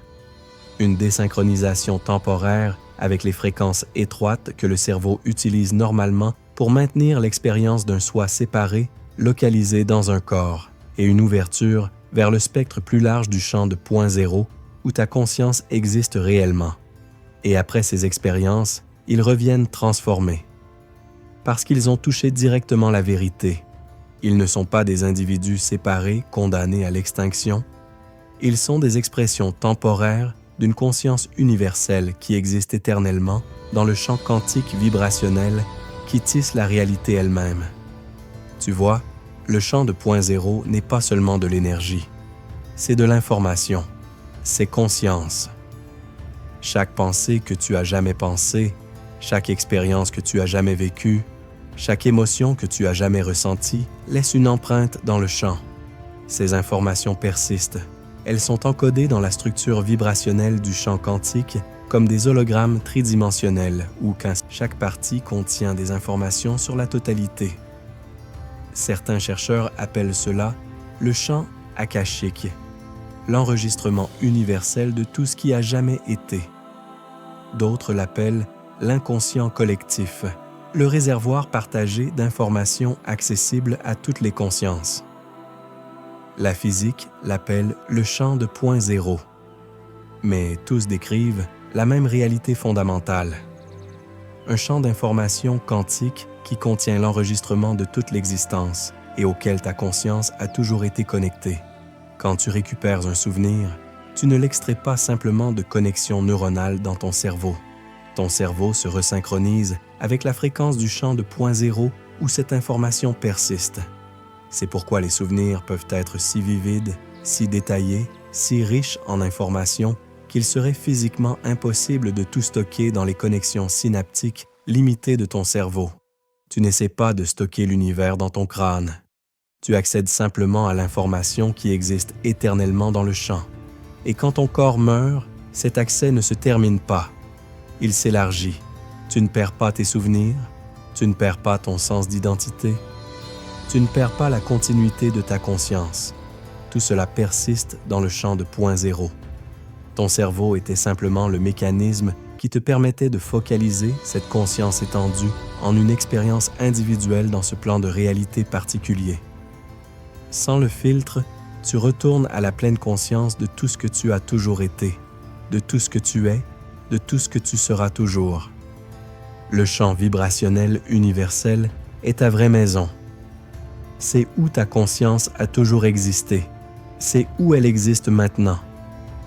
Une désynchronisation temporaire avec les fréquences étroites que le cerveau utilise normalement pour maintenir l'expérience d'un soi séparé, localisé dans un corps, et une ouverture vers le spectre plus large du champ de point zéro où ta conscience existe réellement. Et après ces expériences, ils reviennent transformés. Parce qu'ils ont touché directement la vérité. Ils ne sont pas des individus séparés, condamnés à l'extinction. Ils sont des expressions temporaires d'une conscience universelle qui existe éternellement dans le champ quantique vibrationnel qui tisse la réalité elle-même. Tu vois, le champ de point zéro n'est pas seulement de l'énergie, c'est de l'information, c'est conscience, Chaque pensée que tu as jamais pensée, chaque expérience que tu as jamais vécue, chaque émotion que tu as jamais ressentie laisse une empreinte dans le champ. Ces informations persistent. Elles sont encodées dans la structure vibrationnelle du champ quantique comme des hologrammes tridimensionnels où chaque partie contient des informations sur la totalité. Certains chercheurs appellent cela le champ akashique, l'enregistrement universel de tout ce qui a jamais été. D'autres l'appellent l'inconscient collectif, le réservoir partagé d'informations accessibles à toutes les consciences. La physique l'appelle le champ de point zéro, mais tous décrivent la même réalité fondamentale. Un champ d'informations quantique qui contient l'enregistrement de toute l'existence et auquel ta conscience a toujours été connectée. Quand tu récupères un souvenir, tu ne l'extrais pas simplement de connexions neuronales dans ton cerveau. Ton cerveau se resynchronise avec la fréquence du champ de point zéro où cette information persiste. C'est pourquoi les souvenirs peuvent être si vivides, si détaillés, si riches en informations qu'il serait physiquement impossible de tout stocker dans les connexions synaptiques limitées de ton cerveau. Tu n'essaies pas de stocker l'univers dans ton crâne. Tu accèdes simplement à l'information qui existe éternellement dans le champ. Et quand ton corps meurt, cet accès ne se termine pas. Il s'élargit. Tu ne perds pas tes souvenirs, tu ne perds pas ton sens d'identité, tu ne perds pas la continuité de ta conscience. Tout cela persiste dans le champ de point zéro. Ton cerveau était simplement le mécanisme qui te permettait de focaliser cette conscience étendue en une expérience individuelle dans ce plan de réalité particulier. Sans le filtre, tu retournes à la pleine conscience de tout ce que tu as toujours été, de tout ce que tu es, de tout ce que tu seras toujours. Le champ vibrationnel universel est ta vraie maison. C'est où ta conscience a toujours existé. C'est où elle existe maintenant.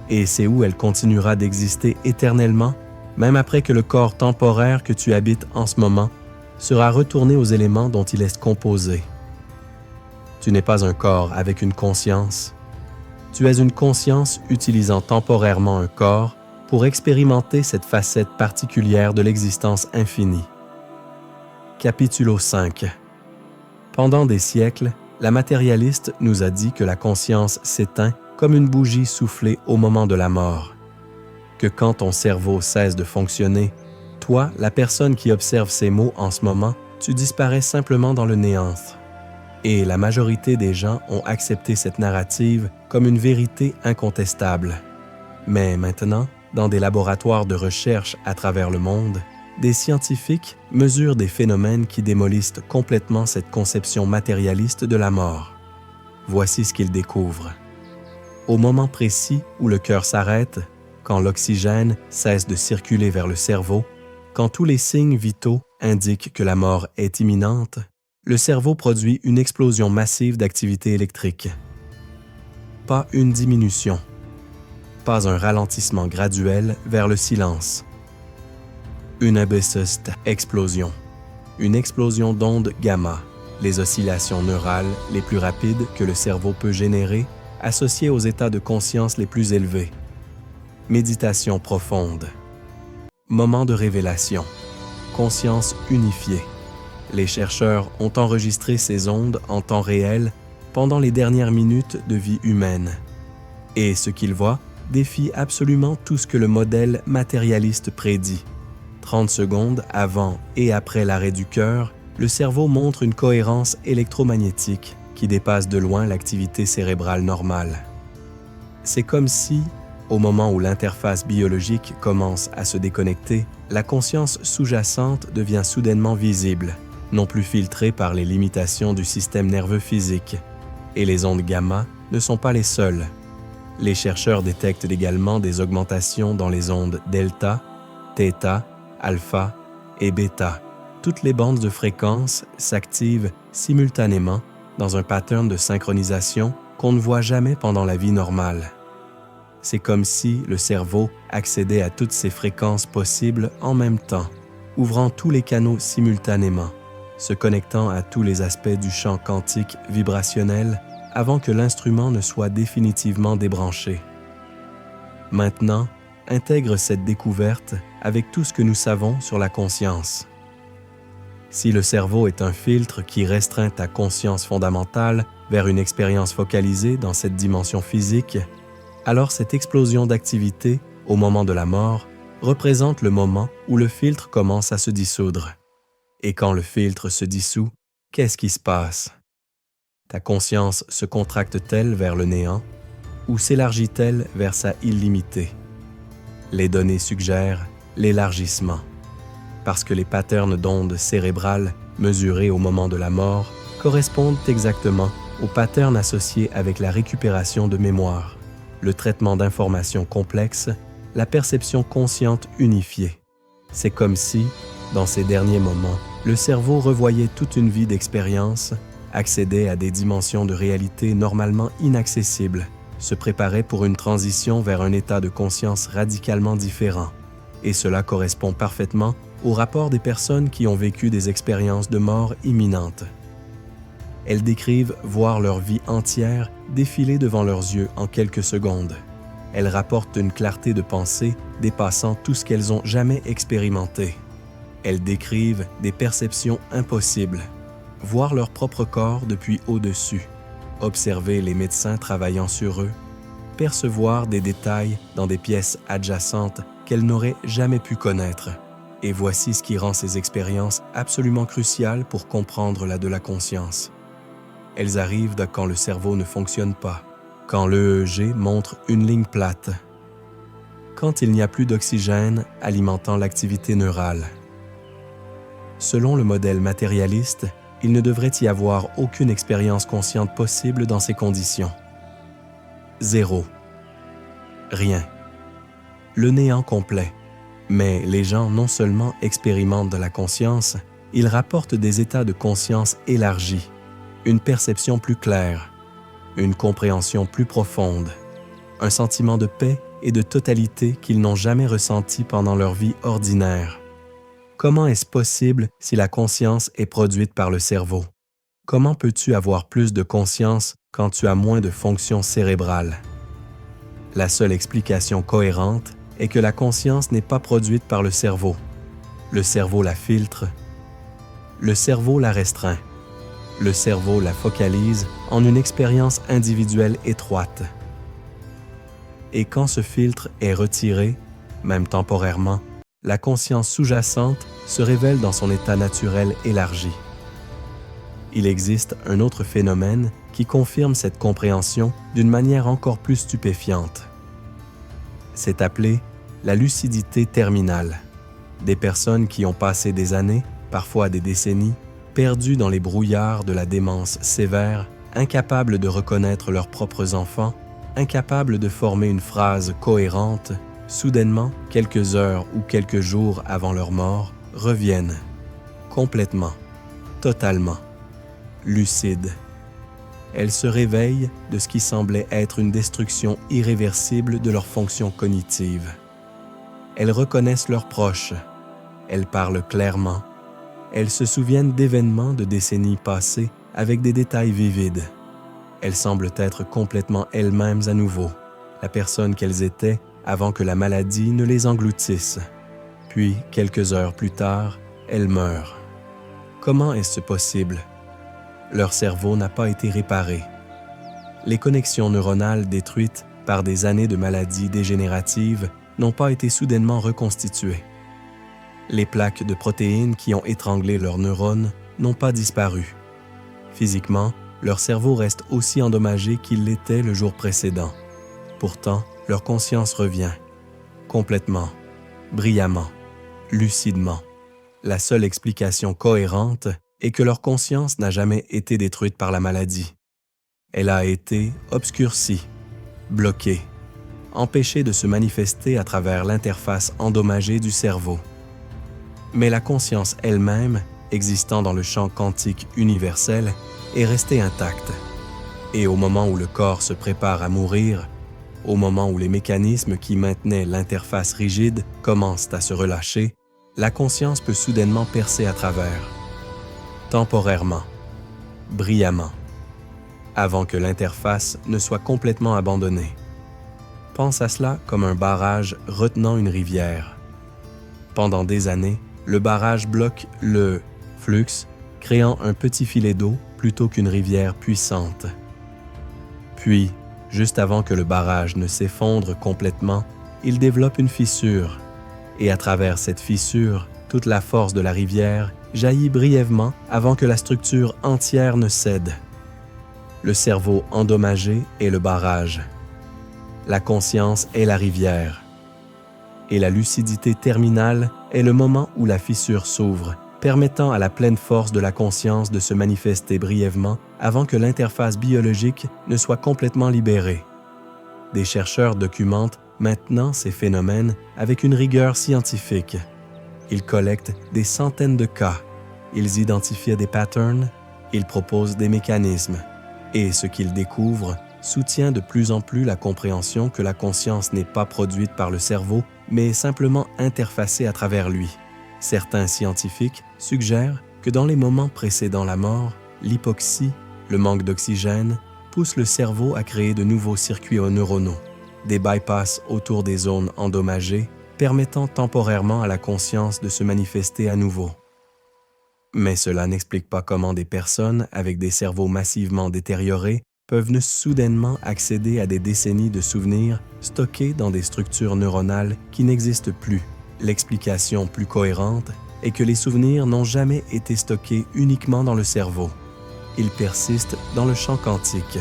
Et c'est où elle continuera d'exister éternellement, même après que le corps temporaire que tu habites en ce moment sera retourné aux éléments dont il est composé. Tu n'es pas un corps avec une conscience. Tu es une conscience utilisant temporairement un corps pour expérimenter cette facette particulière de l'existence infinie. Capitulo 5. Pendant des siècles, la matérialiste nous a dit que la conscience s'éteint comme une bougie soufflée au moment de la mort. Que quand ton cerveau cesse de fonctionner, toi, la personne qui observe ces mots en ce moment, tu disparais simplement dans le néant. Et la majorité des gens ont accepté cette narrative comme une vérité incontestable. Mais maintenant, dans des laboratoires de recherche à travers le monde, des scientifiques mesurent des phénomènes qui démolissent complètement cette conception matérialiste de la mort. Voici ce qu'ils découvrent. Au moment précis où le cœur s'arrête, quand l'oxygène cesse de circuler vers le cerveau, quand tous les signes vitaux indiquent que la mort est imminente, le cerveau produit une explosion massive d'activité électrique. Pas une diminution. Pas un ralentissement graduel vers le silence. Une abyssiste explosion. Une explosion d'ondes gamma, les oscillations neurales les plus rapides que le cerveau peut générer, associées aux états de conscience les plus élevés. Méditation profonde. Moment de révélation. Conscience unifiée. Les chercheurs ont enregistré ces ondes en temps réel pendant les dernières minutes de vie humaine. Et ce qu'ils voient défie absolument tout ce que le modèle matérialiste prédit. 30 secondes avant et après l'arrêt du cœur, le cerveau montre une cohérence électromagnétique qui dépasse de loin l'activité cérébrale normale. C'est comme si, au moment où l'interface biologique commence à se déconnecter, la conscience sous-jacente devient soudainement visible, non plus filtrée par les limitations du système nerveux physique. Et les ondes gamma ne sont pas les seules. Les chercheurs détectent également des augmentations dans les ondes delta, theta, alpha et bêta. Toutes les bandes de fréquences s'activent simultanément dans un pattern de synchronisation qu'on ne voit jamais pendant la vie normale. C'est comme si le cerveau accédait à toutes ces fréquences possibles en même temps, ouvrant tous les canaux simultanément, se connectant à tous les aspects du champ quantique vibrationnel avant que l'instrument ne soit définitivement débranché. Maintenant, intègre cette découverte avec tout ce que nous savons sur la conscience. Si le cerveau est un filtre qui restreint ta conscience fondamentale vers une expérience focalisée dans cette dimension physique, alors cette explosion d'activité au moment de la mort représente le moment où le filtre commence à se dissoudre. Et quand le filtre se dissout, qu'est-ce qui se passe? Ta conscience se contracte-t-elle vers le néant ou s'élargit-elle vers sa illimitée? Les données suggèrent l'élargissement, parce que les patterns d'ondes cérébrales mesurés au moment de la mort correspondent exactement aux patterns associés avec la récupération de mémoire, le traitement d'informations complexes, la perception consciente unifiée. C'est comme si, dans ces derniers moments, le cerveau revoyait toute une vie d'expérience, accédait à des dimensions de réalité normalement inaccessibles, se préparait pour une transition vers un état de conscience radicalement différent. Et cela correspond parfaitement au rapport des personnes qui ont vécu des expériences de mort imminente. Elles décrivent voir leur vie entière défiler devant leurs yeux en quelques secondes. Elles rapportent une clarté de pensée dépassant tout ce qu'elles ont jamais expérimenté. Elles décrivent des perceptions impossibles, voir leur propre corps depuis au-dessus, observer les médecins travaillant sur eux, percevoir des détails dans des pièces adjacentes qu'elles n'auraient jamais pu connaître. Et voici ce qui rend ces expériences absolument cruciales pour comprendre la de la conscience. Elles arrivent quand le cerveau ne fonctionne pas, quand l'EEG montre une ligne plate, quand il n'y a plus d'oxygène alimentant l'activité neurale. Selon le modèle matérialiste, il ne devrait y avoir aucune expérience consciente possible dans ces conditions. Zéro. Rien. Le néant complet. Mais les gens non seulement expérimentent de la conscience, ils rapportent des états de conscience élargis, une perception plus claire, une compréhension plus profonde, un sentiment de paix et de totalité qu'ils n'ont jamais ressenti pendant leur vie ordinaire. Comment est-ce possible si la conscience est produite par le cerveau? Comment peux-tu avoir plus de conscience quand tu as moins de fonctions cérébrales? La seule explication cohérente est que la conscience n'est pas produite par le cerveau. Le cerveau la filtre. Le cerveau la restreint. Le cerveau la focalise en une expérience individuelle étroite. Et quand ce filtre est retiré, même temporairement, la conscience sous-jacente se révèle dans son état naturel élargi. Il existe un autre phénomène qui confirme cette compréhension d'une manière encore plus stupéfiante. C'est appelé la lucidité terminale. Des personnes qui ont passé des années, parfois des décennies, perdues dans les brouillards de la démence sévère, incapables de reconnaître leurs propres enfants, incapables de former une phrase cohérente, soudainement, quelques heures ou quelques jours avant leur mort, reviennent, complètement, totalement, lucides. Elles se réveillent de ce qui semblait être une destruction irréversible de leurs fonctions cognitives. Elles reconnaissent leurs proches, elles parlent clairement, elles se souviennent d'événements de décennies passées avec des détails vivides. Elles semblent être complètement elles-mêmes à nouveau, la personne qu'elles étaient avant que la maladie ne les engloutisse. Puis, quelques heures plus tard, elles meurent. Comment est-ce possible? Leur cerveau n'a pas été réparé. Les connexions neuronales détruites par des années de maladies dégénératives n'ont pas été soudainement reconstituées. Les plaques de protéines qui ont étranglé leurs neurones n'ont pas disparu. Physiquement, leur cerveau reste aussi endommagé qu'il l'était le jour précédent. Pourtant, leur conscience revient, complètement, brillamment, lucidement. La seule explication cohérente est que leur conscience n'a jamais été détruite par la maladie. Elle a été obscurcie, bloquée, empêchée de se manifester à travers l'interface endommagée du cerveau. Mais la conscience elle-même, existant dans le champ quantique universel, est restée intacte. Et au moment où le corps se prépare à mourir, au moment où les mécanismes qui maintenaient l'interface rigide commencent à se relâcher, la conscience peut soudainement percer à travers, temporairement, brillamment, avant que l'interface ne soit complètement abandonnée. Pense à cela comme un barrage retenant une rivière. Pendant des années, le barrage bloque le flux, créant un petit filet d'eau plutôt qu'une rivière puissante. Puis, juste avant que le barrage ne s'effondre complètement, il développe une fissure. Et à travers cette fissure, toute la force de la rivière jaillit brièvement avant que la structure entière ne cède. Le cerveau endommagé est le barrage. La conscience est la rivière. Et la lucidité terminale est le moment où la fissure s'ouvre, permettant à la pleine force de la conscience de se manifester brièvement avant que l'interface biologique ne soit complètement libérée. Des chercheurs documentent maintenant ces phénomènes avec une rigueur scientifique. Ils collectent des centaines de cas, ils identifient des patterns, ils proposent des mécanismes. Et ce qu'ils découvrent soutient de plus en plus la compréhension que la conscience n'est pas produite par le cerveau, mais simplement interfacée à travers lui. Certains scientifiques suggèrent que dans les moments précédant la mort, l'hypoxie, le manque d'oxygène, poussent le cerveau à créer de nouveaux circuits neuronaux, des bypasses autour des zones endommagées, permettant temporairement à la conscience de se manifester à nouveau. Mais cela n'explique pas comment des personnes avec des cerveaux massivement détériorés peuvent soudainement accéder à des décennies de souvenirs stockés dans des structures neuronales qui n'existent plus. L'explication plus cohérente est que les souvenirs n'ont jamais été stockés uniquement dans le cerveau. Ils persistent dans le champ quantique.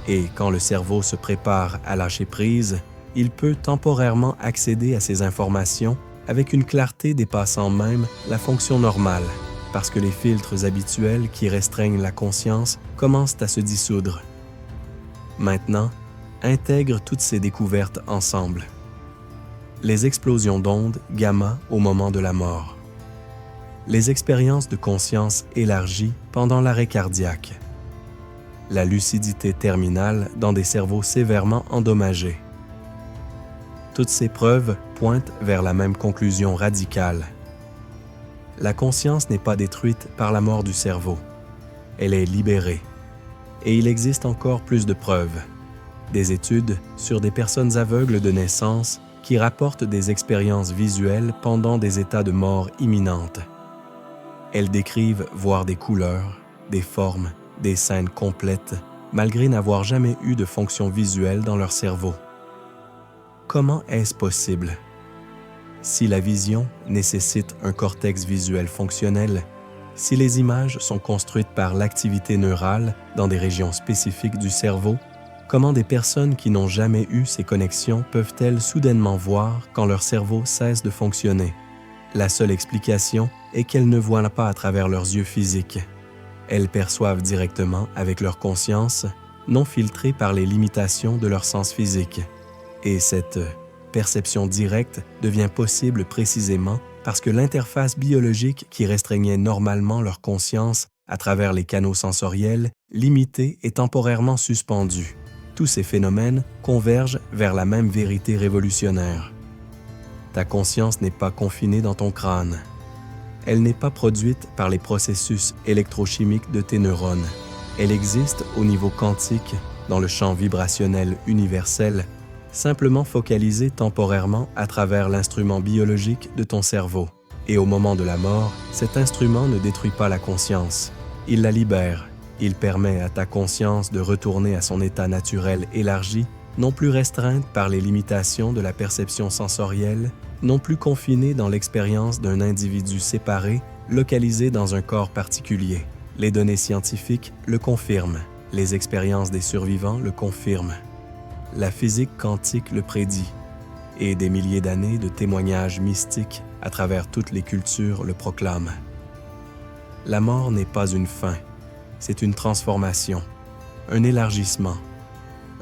Et quand le cerveau se prépare à lâcher prise, il peut temporairement accéder à ces informations avec une clarté dépassant même la fonction normale, parce que les filtres habituels qui restreignent la conscience commencent à se dissoudre. Maintenant, intègre toutes ces découvertes ensemble. Les explosions d'ondes gamma au moment de la mort. Les expériences de conscience élargies pendant l'arrêt cardiaque. La lucidité terminale dans des cerveaux sévèrement endommagés. Toutes ces preuves pointent vers la même conclusion radicale. La conscience n'est pas détruite par la mort du cerveau. Elle est libérée. Et il existe encore plus de preuves. Des études sur des personnes aveugles de naissance qui rapportent des expériences visuelles pendant des états de mort imminente. Elles décrivent voir des couleurs, des formes, des scènes complètes, malgré n'avoir jamais eu de fonction visuelle dans leur cerveau. Comment est-ce possible? Si la vision nécessite un cortex visuel fonctionnel, si les images sont construites par l'activité neurale dans des régions spécifiques du cerveau, comment des personnes qui n'ont jamais eu ces connexions peuvent-elles soudainement voir quand leur cerveau cesse de fonctionner? La seule explication est qu'elles ne voient pas à travers leurs yeux physiques. Elles perçoivent directement avec leur conscience, non filtrée par les limitations de leur sens physique. Et cette perception directe devient possible précisément parce que l'interface biologique qui restreignait normalement leur conscience à travers les canaux sensoriels, limitée et temporairement suspendue. Tous ces phénomènes convergent vers la même vérité révolutionnaire. Ta conscience n'est pas confinée dans ton crâne. Elle n'est pas produite par les processus électrochimiques de tes neurones. Elle existe au niveau quantique, dans le champ vibrationnel universel, simplement focalisée temporairement à travers l'instrument biologique de ton cerveau. Et au moment de la mort, cet instrument ne détruit pas la conscience. Il la libère. Il permet à ta conscience de retourner à son état naturel élargi, non plus restreinte par les limitations de la perception sensorielle, non plus confinée dans l'expérience d'un individu séparé, localisé dans un corps particulier. Les données scientifiques le confirment. Les expériences des survivants le confirment. La physique quantique le prédit, et des milliers d'années de témoignages mystiques à travers toutes les cultures le proclament. La mort n'est pas une fin, c'est une transformation, un élargissement,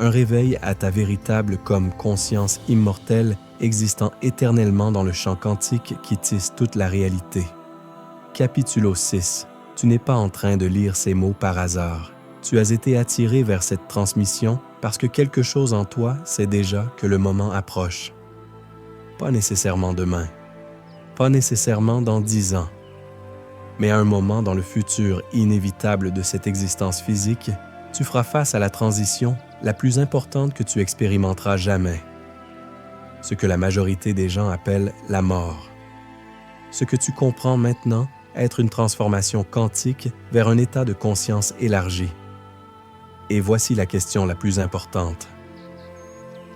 un réveil à ta véritable comme conscience immortelle existant éternellement dans le champ quantique qui tisse toute la réalité. Capitulo 6. Tu n'es pas en train de lire ces mots par hasard. Tu as été attiré vers cette transmission parce que quelque chose en toi sait déjà que le moment approche. Pas nécessairement demain, pas nécessairement dans 10 ans, mais à un moment dans le futur inévitable de cette existence physique, tu feras face à la transition la plus importante que tu expérimenteras jamais. ce que la majorité des gens appellent la mort. Ce que tu comprends maintenant être une transformation quantique vers un état de conscience élargi. Et voici la question la plus importante.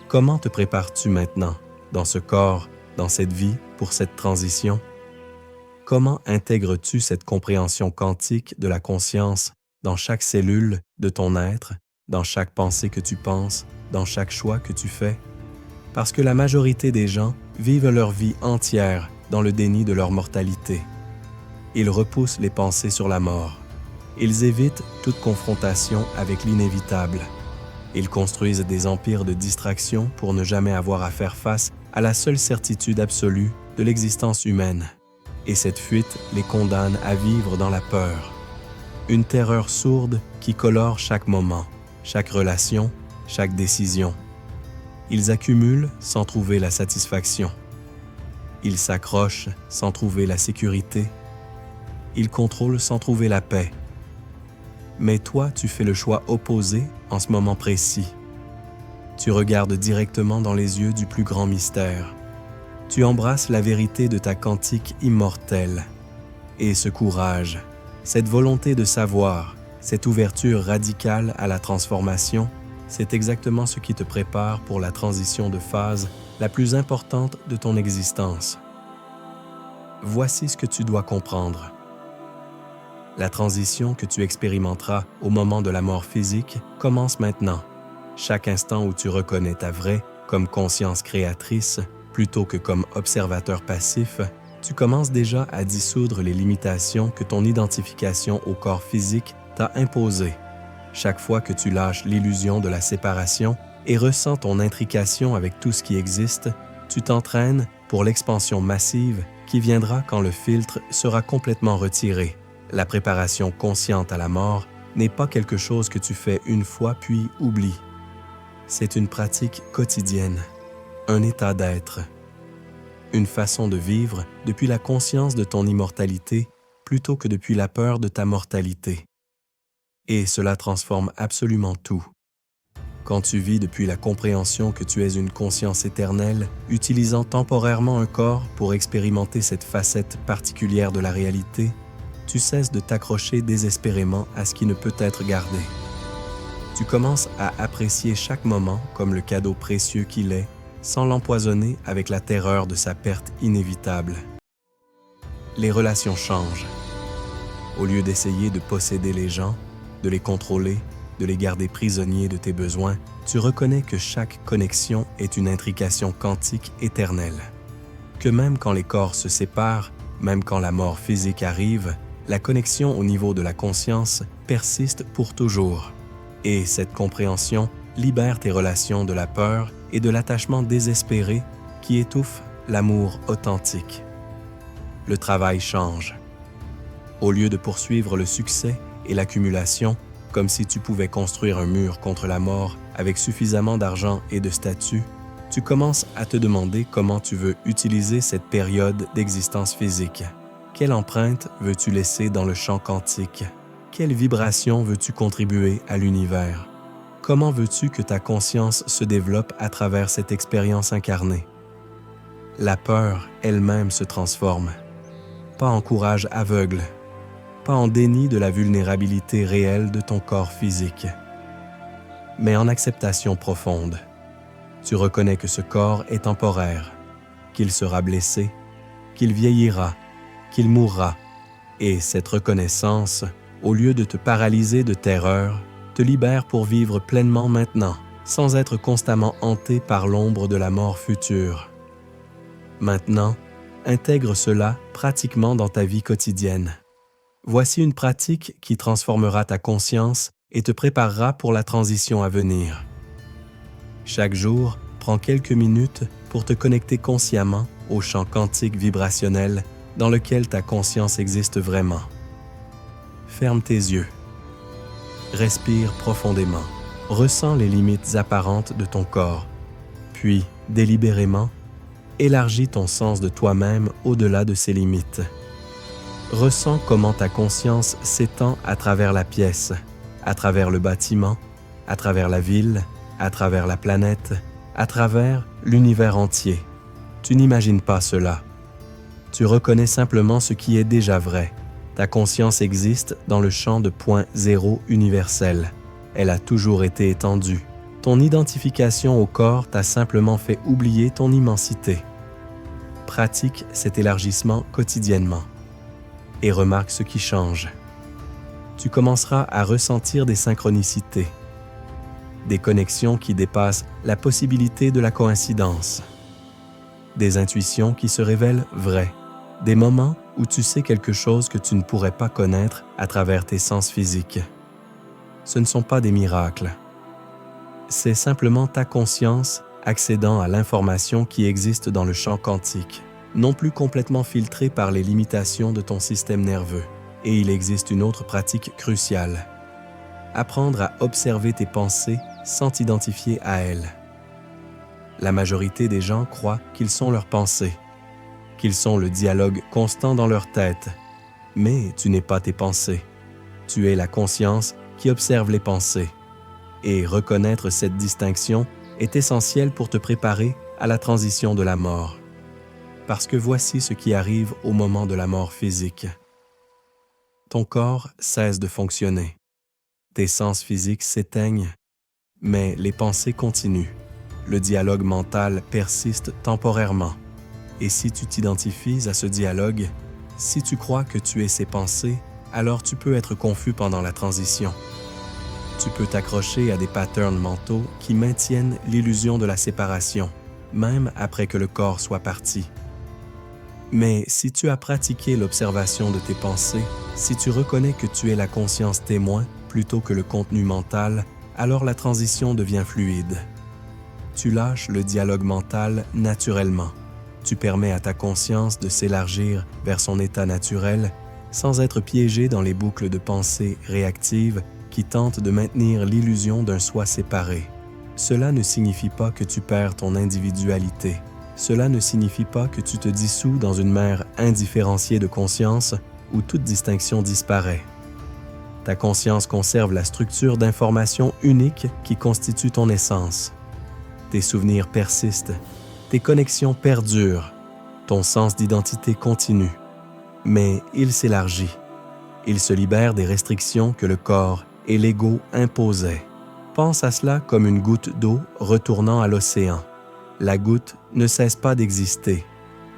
Comment te prépares-tu maintenant, dans ce corps, dans cette vie, pour cette transition? Comment intègres-tu cette compréhension quantique de la conscience dans chaque cellule de ton être, dans chaque pensée que tu penses, dans chaque choix que tu fais? Parce que la majorité des gens vivent leur vie entière dans le déni de leur mortalité. Ils repoussent les pensées sur la mort. Ils évitent toute confrontation avec l'inévitable. Ils construisent des empires de distraction pour ne jamais avoir à faire face à la seule certitude absolue de l'existence humaine. Et cette fuite les condamne à vivre dans la peur. Une terreur sourde qui colore chaque moment, chaque relation, chaque décision. Ils accumulent sans trouver la satisfaction. Ils s'accrochent sans trouver la sécurité. Ils contrôlent sans trouver la paix. Mais toi, tu fais le choix opposé en ce moment précis. Tu regardes directement dans les yeux du plus grand mystère. Tu embrasses la vérité de ta quantique immortelle. Et ce courage, cette volonté de savoir, cette ouverture radicale à la transformation, c'est exactement ce qui te prépare pour la transition de phase la plus importante de ton existence. Voici ce que tu dois comprendre. La transition que tu expérimenteras au moment de la mort physique commence maintenant. Chaque instant où tu reconnais ta vraie comme conscience créatrice plutôt que comme observateur passif, tu commences déjà à dissoudre les limitations que ton identification au corps physique t'a imposées. Chaque fois que tu lâches l'illusion de la séparation et ressens ton intrication avec tout ce qui existe, tu t'entraînes pour l'expansion massive qui viendra quand le filtre sera complètement retiré. La préparation consciente à la mort n'est pas quelque chose que tu fais une fois puis oublies. C'est une pratique quotidienne, un état d'être, une façon de vivre depuis la conscience de ton immortalité plutôt que depuis la peur de ta mortalité. Et cela transforme absolument tout. Quand tu vis depuis la compréhension que tu es une conscience éternelle, utilisant temporairement un corps pour expérimenter cette facette particulière de la réalité, tu cesses de t'accrocher désespérément à ce qui ne peut être gardé. Tu commences à apprécier chaque moment comme le cadeau précieux qu'il est, sans l'empoisonner avec la terreur de sa perte inévitable. Les relations changent. Au lieu d'essayer de posséder les gens, de les contrôler, de les garder prisonniers de tes besoins, tu reconnais que chaque connexion est une intrication quantique éternelle. Que même quand les corps se séparent, même quand la mort physique arrive, la connexion au niveau de la conscience persiste pour toujours. Et cette compréhension libère tes relations de la peur et de l'attachement désespéré qui étouffe l'amour authentique. Le travail change. Au lieu de poursuivre le succès et l'accumulation, comme si tu pouvais construire un mur contre la mort avec suffisamment d'argent et de statut, tu commences à te demander comment tu veux utiliser cette période d'existence physique. Quelle empreinte veux-tu laisser dans le champ quantique? Quelle vibration veux-tu contribuer à l'univers? Comment veux-tu que ta conscience se développe à travers cette expérience incarnée? La peur elle-même se transforme, pas en courage aveugle, pas en déni de la vulnérabilité réelle de ton corps physique, mais en acceptation profonde. Tu reconnais que ce corps est temporaire, qu'il sera blessé, qu'il vieillira, qu'il mourra, et cette reconnaissance, au lieu de te paralyser de terreur, te libère pour vivre pleinement maintenant, sans être constamment hanté par l'ombre de la mort future. Maintenant, intègre cela pratiquement dans ta vie quotidienne. Voici une pratique qui transformera ta conscience et te préparera pour la transition à venir. Chaque jour, prends quelques minutes pour te connecter consciemment au champ quantique vibrationnel dans lequel ta conscience existe vraiment. Ferme tes yeux. Respire profondément. Ressens les limites apparentes de ton corps. Puis, délibérément, élargis ton sens de toi-même au-delà de ces limites. Ressens comment ta conscience s'étend à travers la pièce, à travers le bâtiment, à travers la ville, à travers la planète, à travers l'univers entier. Tu n'imagines pas cela. Tu reconnais simplement ce qui est déjà vrai. Ta conscience existe dans le champ de point zéro universel. Elle a toujours été étendue. Ton identification au corps t'a simplement fait oublier ton immensité. Pratique cet élargissement quotidiennement et remarque ce qui change. Tu commenceras à ressentir des synchronicités, des connexions qui dépassent la possibilité de la coïncidence, des intuitions qui se révèlent vraies, des moments où tu sais quelque chose que tu ne pourrais pas connaître à travers tes sens physiques. Ce ne sont pas des miracles. C'est simplement ta conscience accédant à l'information qui existe dans le champ quantique, non plus complètement filtrée par les limitations de ton système nerveux. Et il existe une autre pratique cruciale. Apprendre à observer tes pensées sans t'identifier à elles. La majorité des gens croient qu'ils sont leurs pensées, qu'ils sont le dialogue constant dans leur tête. Mais tu n'es pas tes pensées. Tu es la conscience qui observe les pensées. Et reconnaître cette distinction est essentiel pour te préparer à la transition de la mort. Parce que voici ce qui arrive au moment de la mort physique. Ton corps cesse de fonctionner. Tes sens physiques s'éteignent, mais les pensées continuent. Le dialogue mental persiste temporairement. Et si tu t'identifies à ce dialogue, si tu crois que tu es ces pensées, alors tu peux être confus pendant la transition. Tu peux t'accrocher à des patterns mentaux qui maintiennent l'illusion de la séparation, même après que le corps soit parti. Mais si tu as pratiqué l'observation de tes pensées, si tu reconnais que tu es la conscience témoin plutôt que le contenu mental, alors la transition devient fluide. Tu lâches le dialogue mental naturellement. Tu permets à ta conscience de s'élargir vers son état naturel sans être piégé dans les boucles de pensée réactives qui tentent de maintenir l'illusion d'un soi séparé. Cela ne signifie pas que tu perds ton individualité. Cela ne signifie pas que tu te dissous dans une mer indifférenciée de conscience où toute distinction disparaît. Ta conscience conserve la structure d'information unique qui constitue ton essence. Tes souvenirs persistent, tes connexions perdurent, ton sens d'identité continue. Mais il s'élargit. Il se libère des restrictions que le corps et l'ego imposaient. Pense à cela comme une goutte d'eau retournant à l'océan. La goutte ne cesse pas d'exister.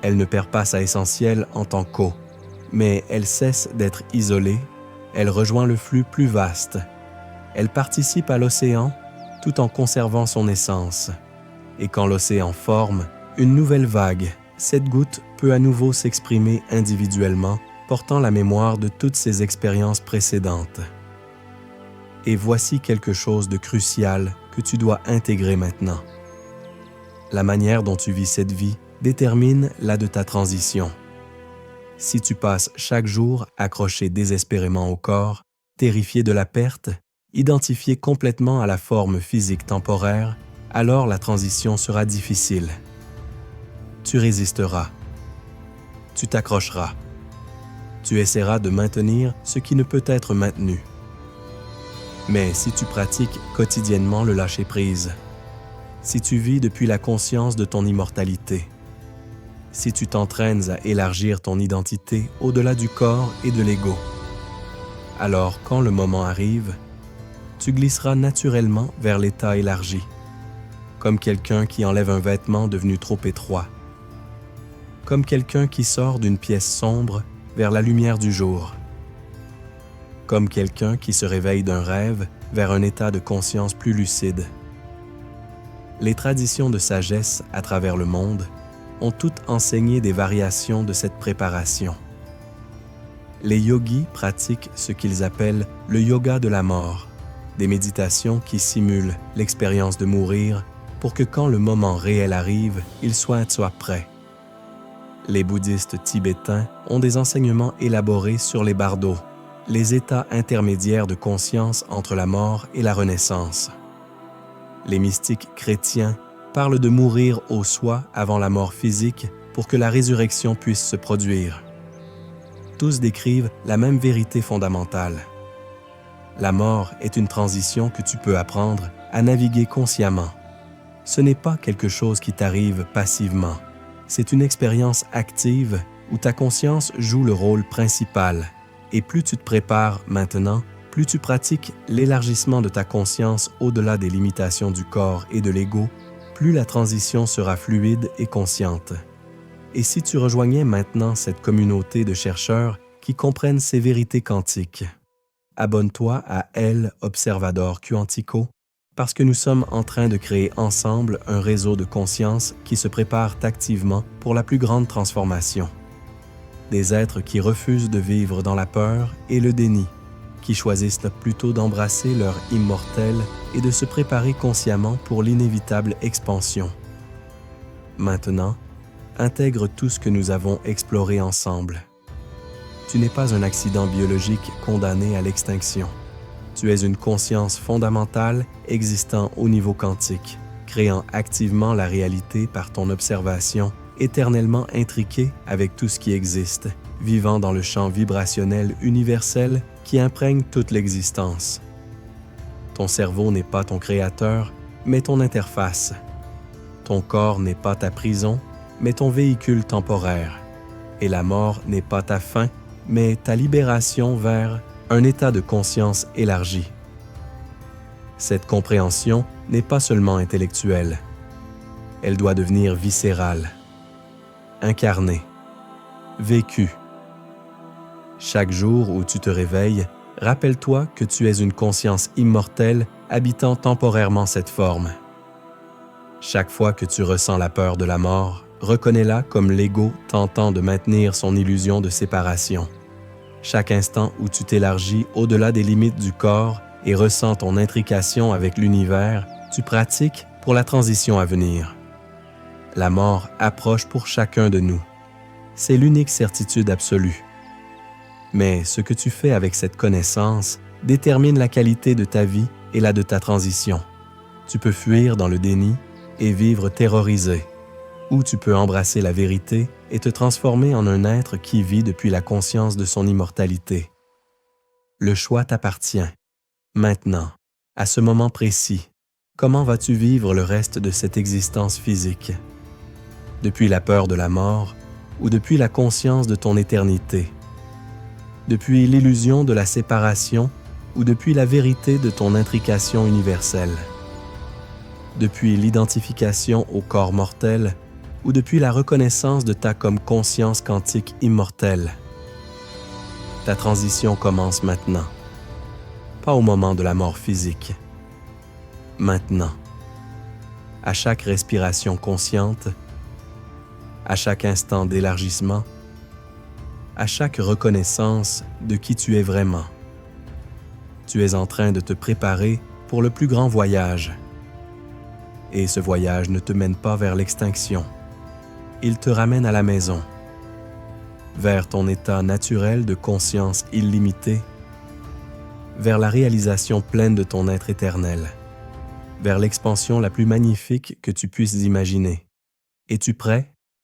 Elle ne perd pas sa essentielle en tant qu'eau, mais elle cesse d'être isolée, elle rejoint le flux plus vaste. Elle participe à l'océan tout en conservant son essence. Et quand l'océan forme une nouvelle vague, cette goutte peut à nouveau s'exprimer individuellement, portant la mémoire de toutes ses expériences précédentes. Et voici quelque chose de crucial que tu dois intégrer maintenant. La manière dont tu vis cette vie détermine la de ta transition. Si tu passes chaque jour accroché désespérément au corps, terrifié de la perte, identifié complètement à la forme physique temporaire, alors la transition sera difficile. Tu résisteras. Tu t'accrocheras. Tu essaieras de maintenir ce qui ne peut être maintenu. Mais si tu pratiques quotidiennement le lâcher-prise, si tu vis depuis la conscience de ton immortalité, si tu t'entraînes à élargir ton identité au-delà du corps et de l'ego, alors quand le moment arrive, tu glisseras naturellement vers l'état élargi, comme quelqu'un qui enlève un vêtement devenu trop étroit, comme quelqu'un qui sort d'une pièce sombre vers la lumière du jour, comme quelqu'un qui se réveille d'un rêve vers un état de conscience plus lucide. Les traditions de sagesse à travers le monde ont toutes enseigné des variations de cette préparation. Les yogis pratiquent ce qu'ils appellent le yoga de la mort, des méditations qui simulent l'expérience de mourir pour que quand le moment réel arrive, ils soient prêts. Les bouddhistes tibétains ont des enseignements élaborés sur les bardos, les états intermédiaires de conscience entre la mort et la renaissance. Les mystiques chrétiens parlent de mourir au soi avant la mort physique pour que la résurrection puisse se produire. Tous décrivent la même vérité fondamentale. La mort est une transition que tu peux apprendre à naviguer consciemment. Ce n'est pas quelque chose qui t'arrive passivement. C'est une expérience active où ta conscience joue le rôle principal. Et plus tu te prépares maintenant, plus tu pratiques l'élargissement de ta conscience au-delà des limitations du corps et de l'ego, plus la transition sera fluide et consciente. Et si tu rejoignais maintenant cette communauté de chercheurs qui comprennent ces vérités quantiques? Abonne-toi à El Observador Quantico parce que nous sommes en train de créer ensemble un réseau de conscience qui se prépare activement pour la plus grande transformation. Des êtres qui refusent de vivre dans la peur et le déni, qui choisissent plutôt d'embrasser leur immortel et de se préparer consciemment pour l'inévitable expansion. Maintenant, intègre tout ce que nous avons exploré ensemble. Tu n'es pas un accident biologique condamné à l'extinction. Tu es une conscience fondamentale existant au niveau quantique, créant activement la réalité par ton observation, éternellement intriquée avec tout ce qui existe, vivant dans le champ vibrationnel universel qui imprègne toute l'existence. Ton cerveau n'est pas ton créateur, mais ton interface. Ton corps n'est pas ta prison, mais ton véhicule temporaire. Et la mort n'est pas ta fin, mais ta libération vers un état de conscience élargi. Cette compréhension n'est pas seulement intellectuelle. Elle doit devenir viscérale, incarnée, vécue. Chaque jour où tu te réveilles, rappelle-toi que tu es une conscience immortelle habitant temporairement cette forme. Chaque fois que tu ressens la peur de la mort, reconnais-la comme l'ego tentant de maintenir son illusion de séparation. Chaque instant où tu t'élargis au-delà des limites du corps et ressens ton intrication avec l'univers, tu pratiques pour la transition à venir. La mort approche pour chacun de nous. C'est l'unique certitude absolue. Mais ce que tu fais avec cette connaissance détermine la qualité de ta vie et la de ta transition. Tu peux fuir dans le déni et vivre terrorisé, ou tu peux embrasser la vérité et te transformer en un être qui vit depuis la conscience de son immortalité. Le choix t'appartient. Maintenant, à ce moment précis, comment vas-tu vivre le reste de cette existence physique? Depuis la peur de la mort ou depuis la conscience de ton éternité? Depuis l'illusion de la séparation ou depuis la vérité de ton intrication universelle? Depuis l'identification au corps mortel ou depuis la reconnaissance de ta comme conscience quantique immortelle? Ta transition commence maintenant, pas au moment de la mort physique. Maintenant, à chaque respiration consciente, à chaque instant d'élargissement, à chaque reconnaissance de qui tu es vraiment. Tu es en train de te préparer pour le plus grand voyage. Et ce voyage ne te mène pas vers l'extinction. Il te ramène à la maison, vers ton état naturel de conscience illimitée, vers la réalisation pleine de ton être éternel, vers l'expansion la plus magnifique que tu puisses imaginer. Es-tu prêt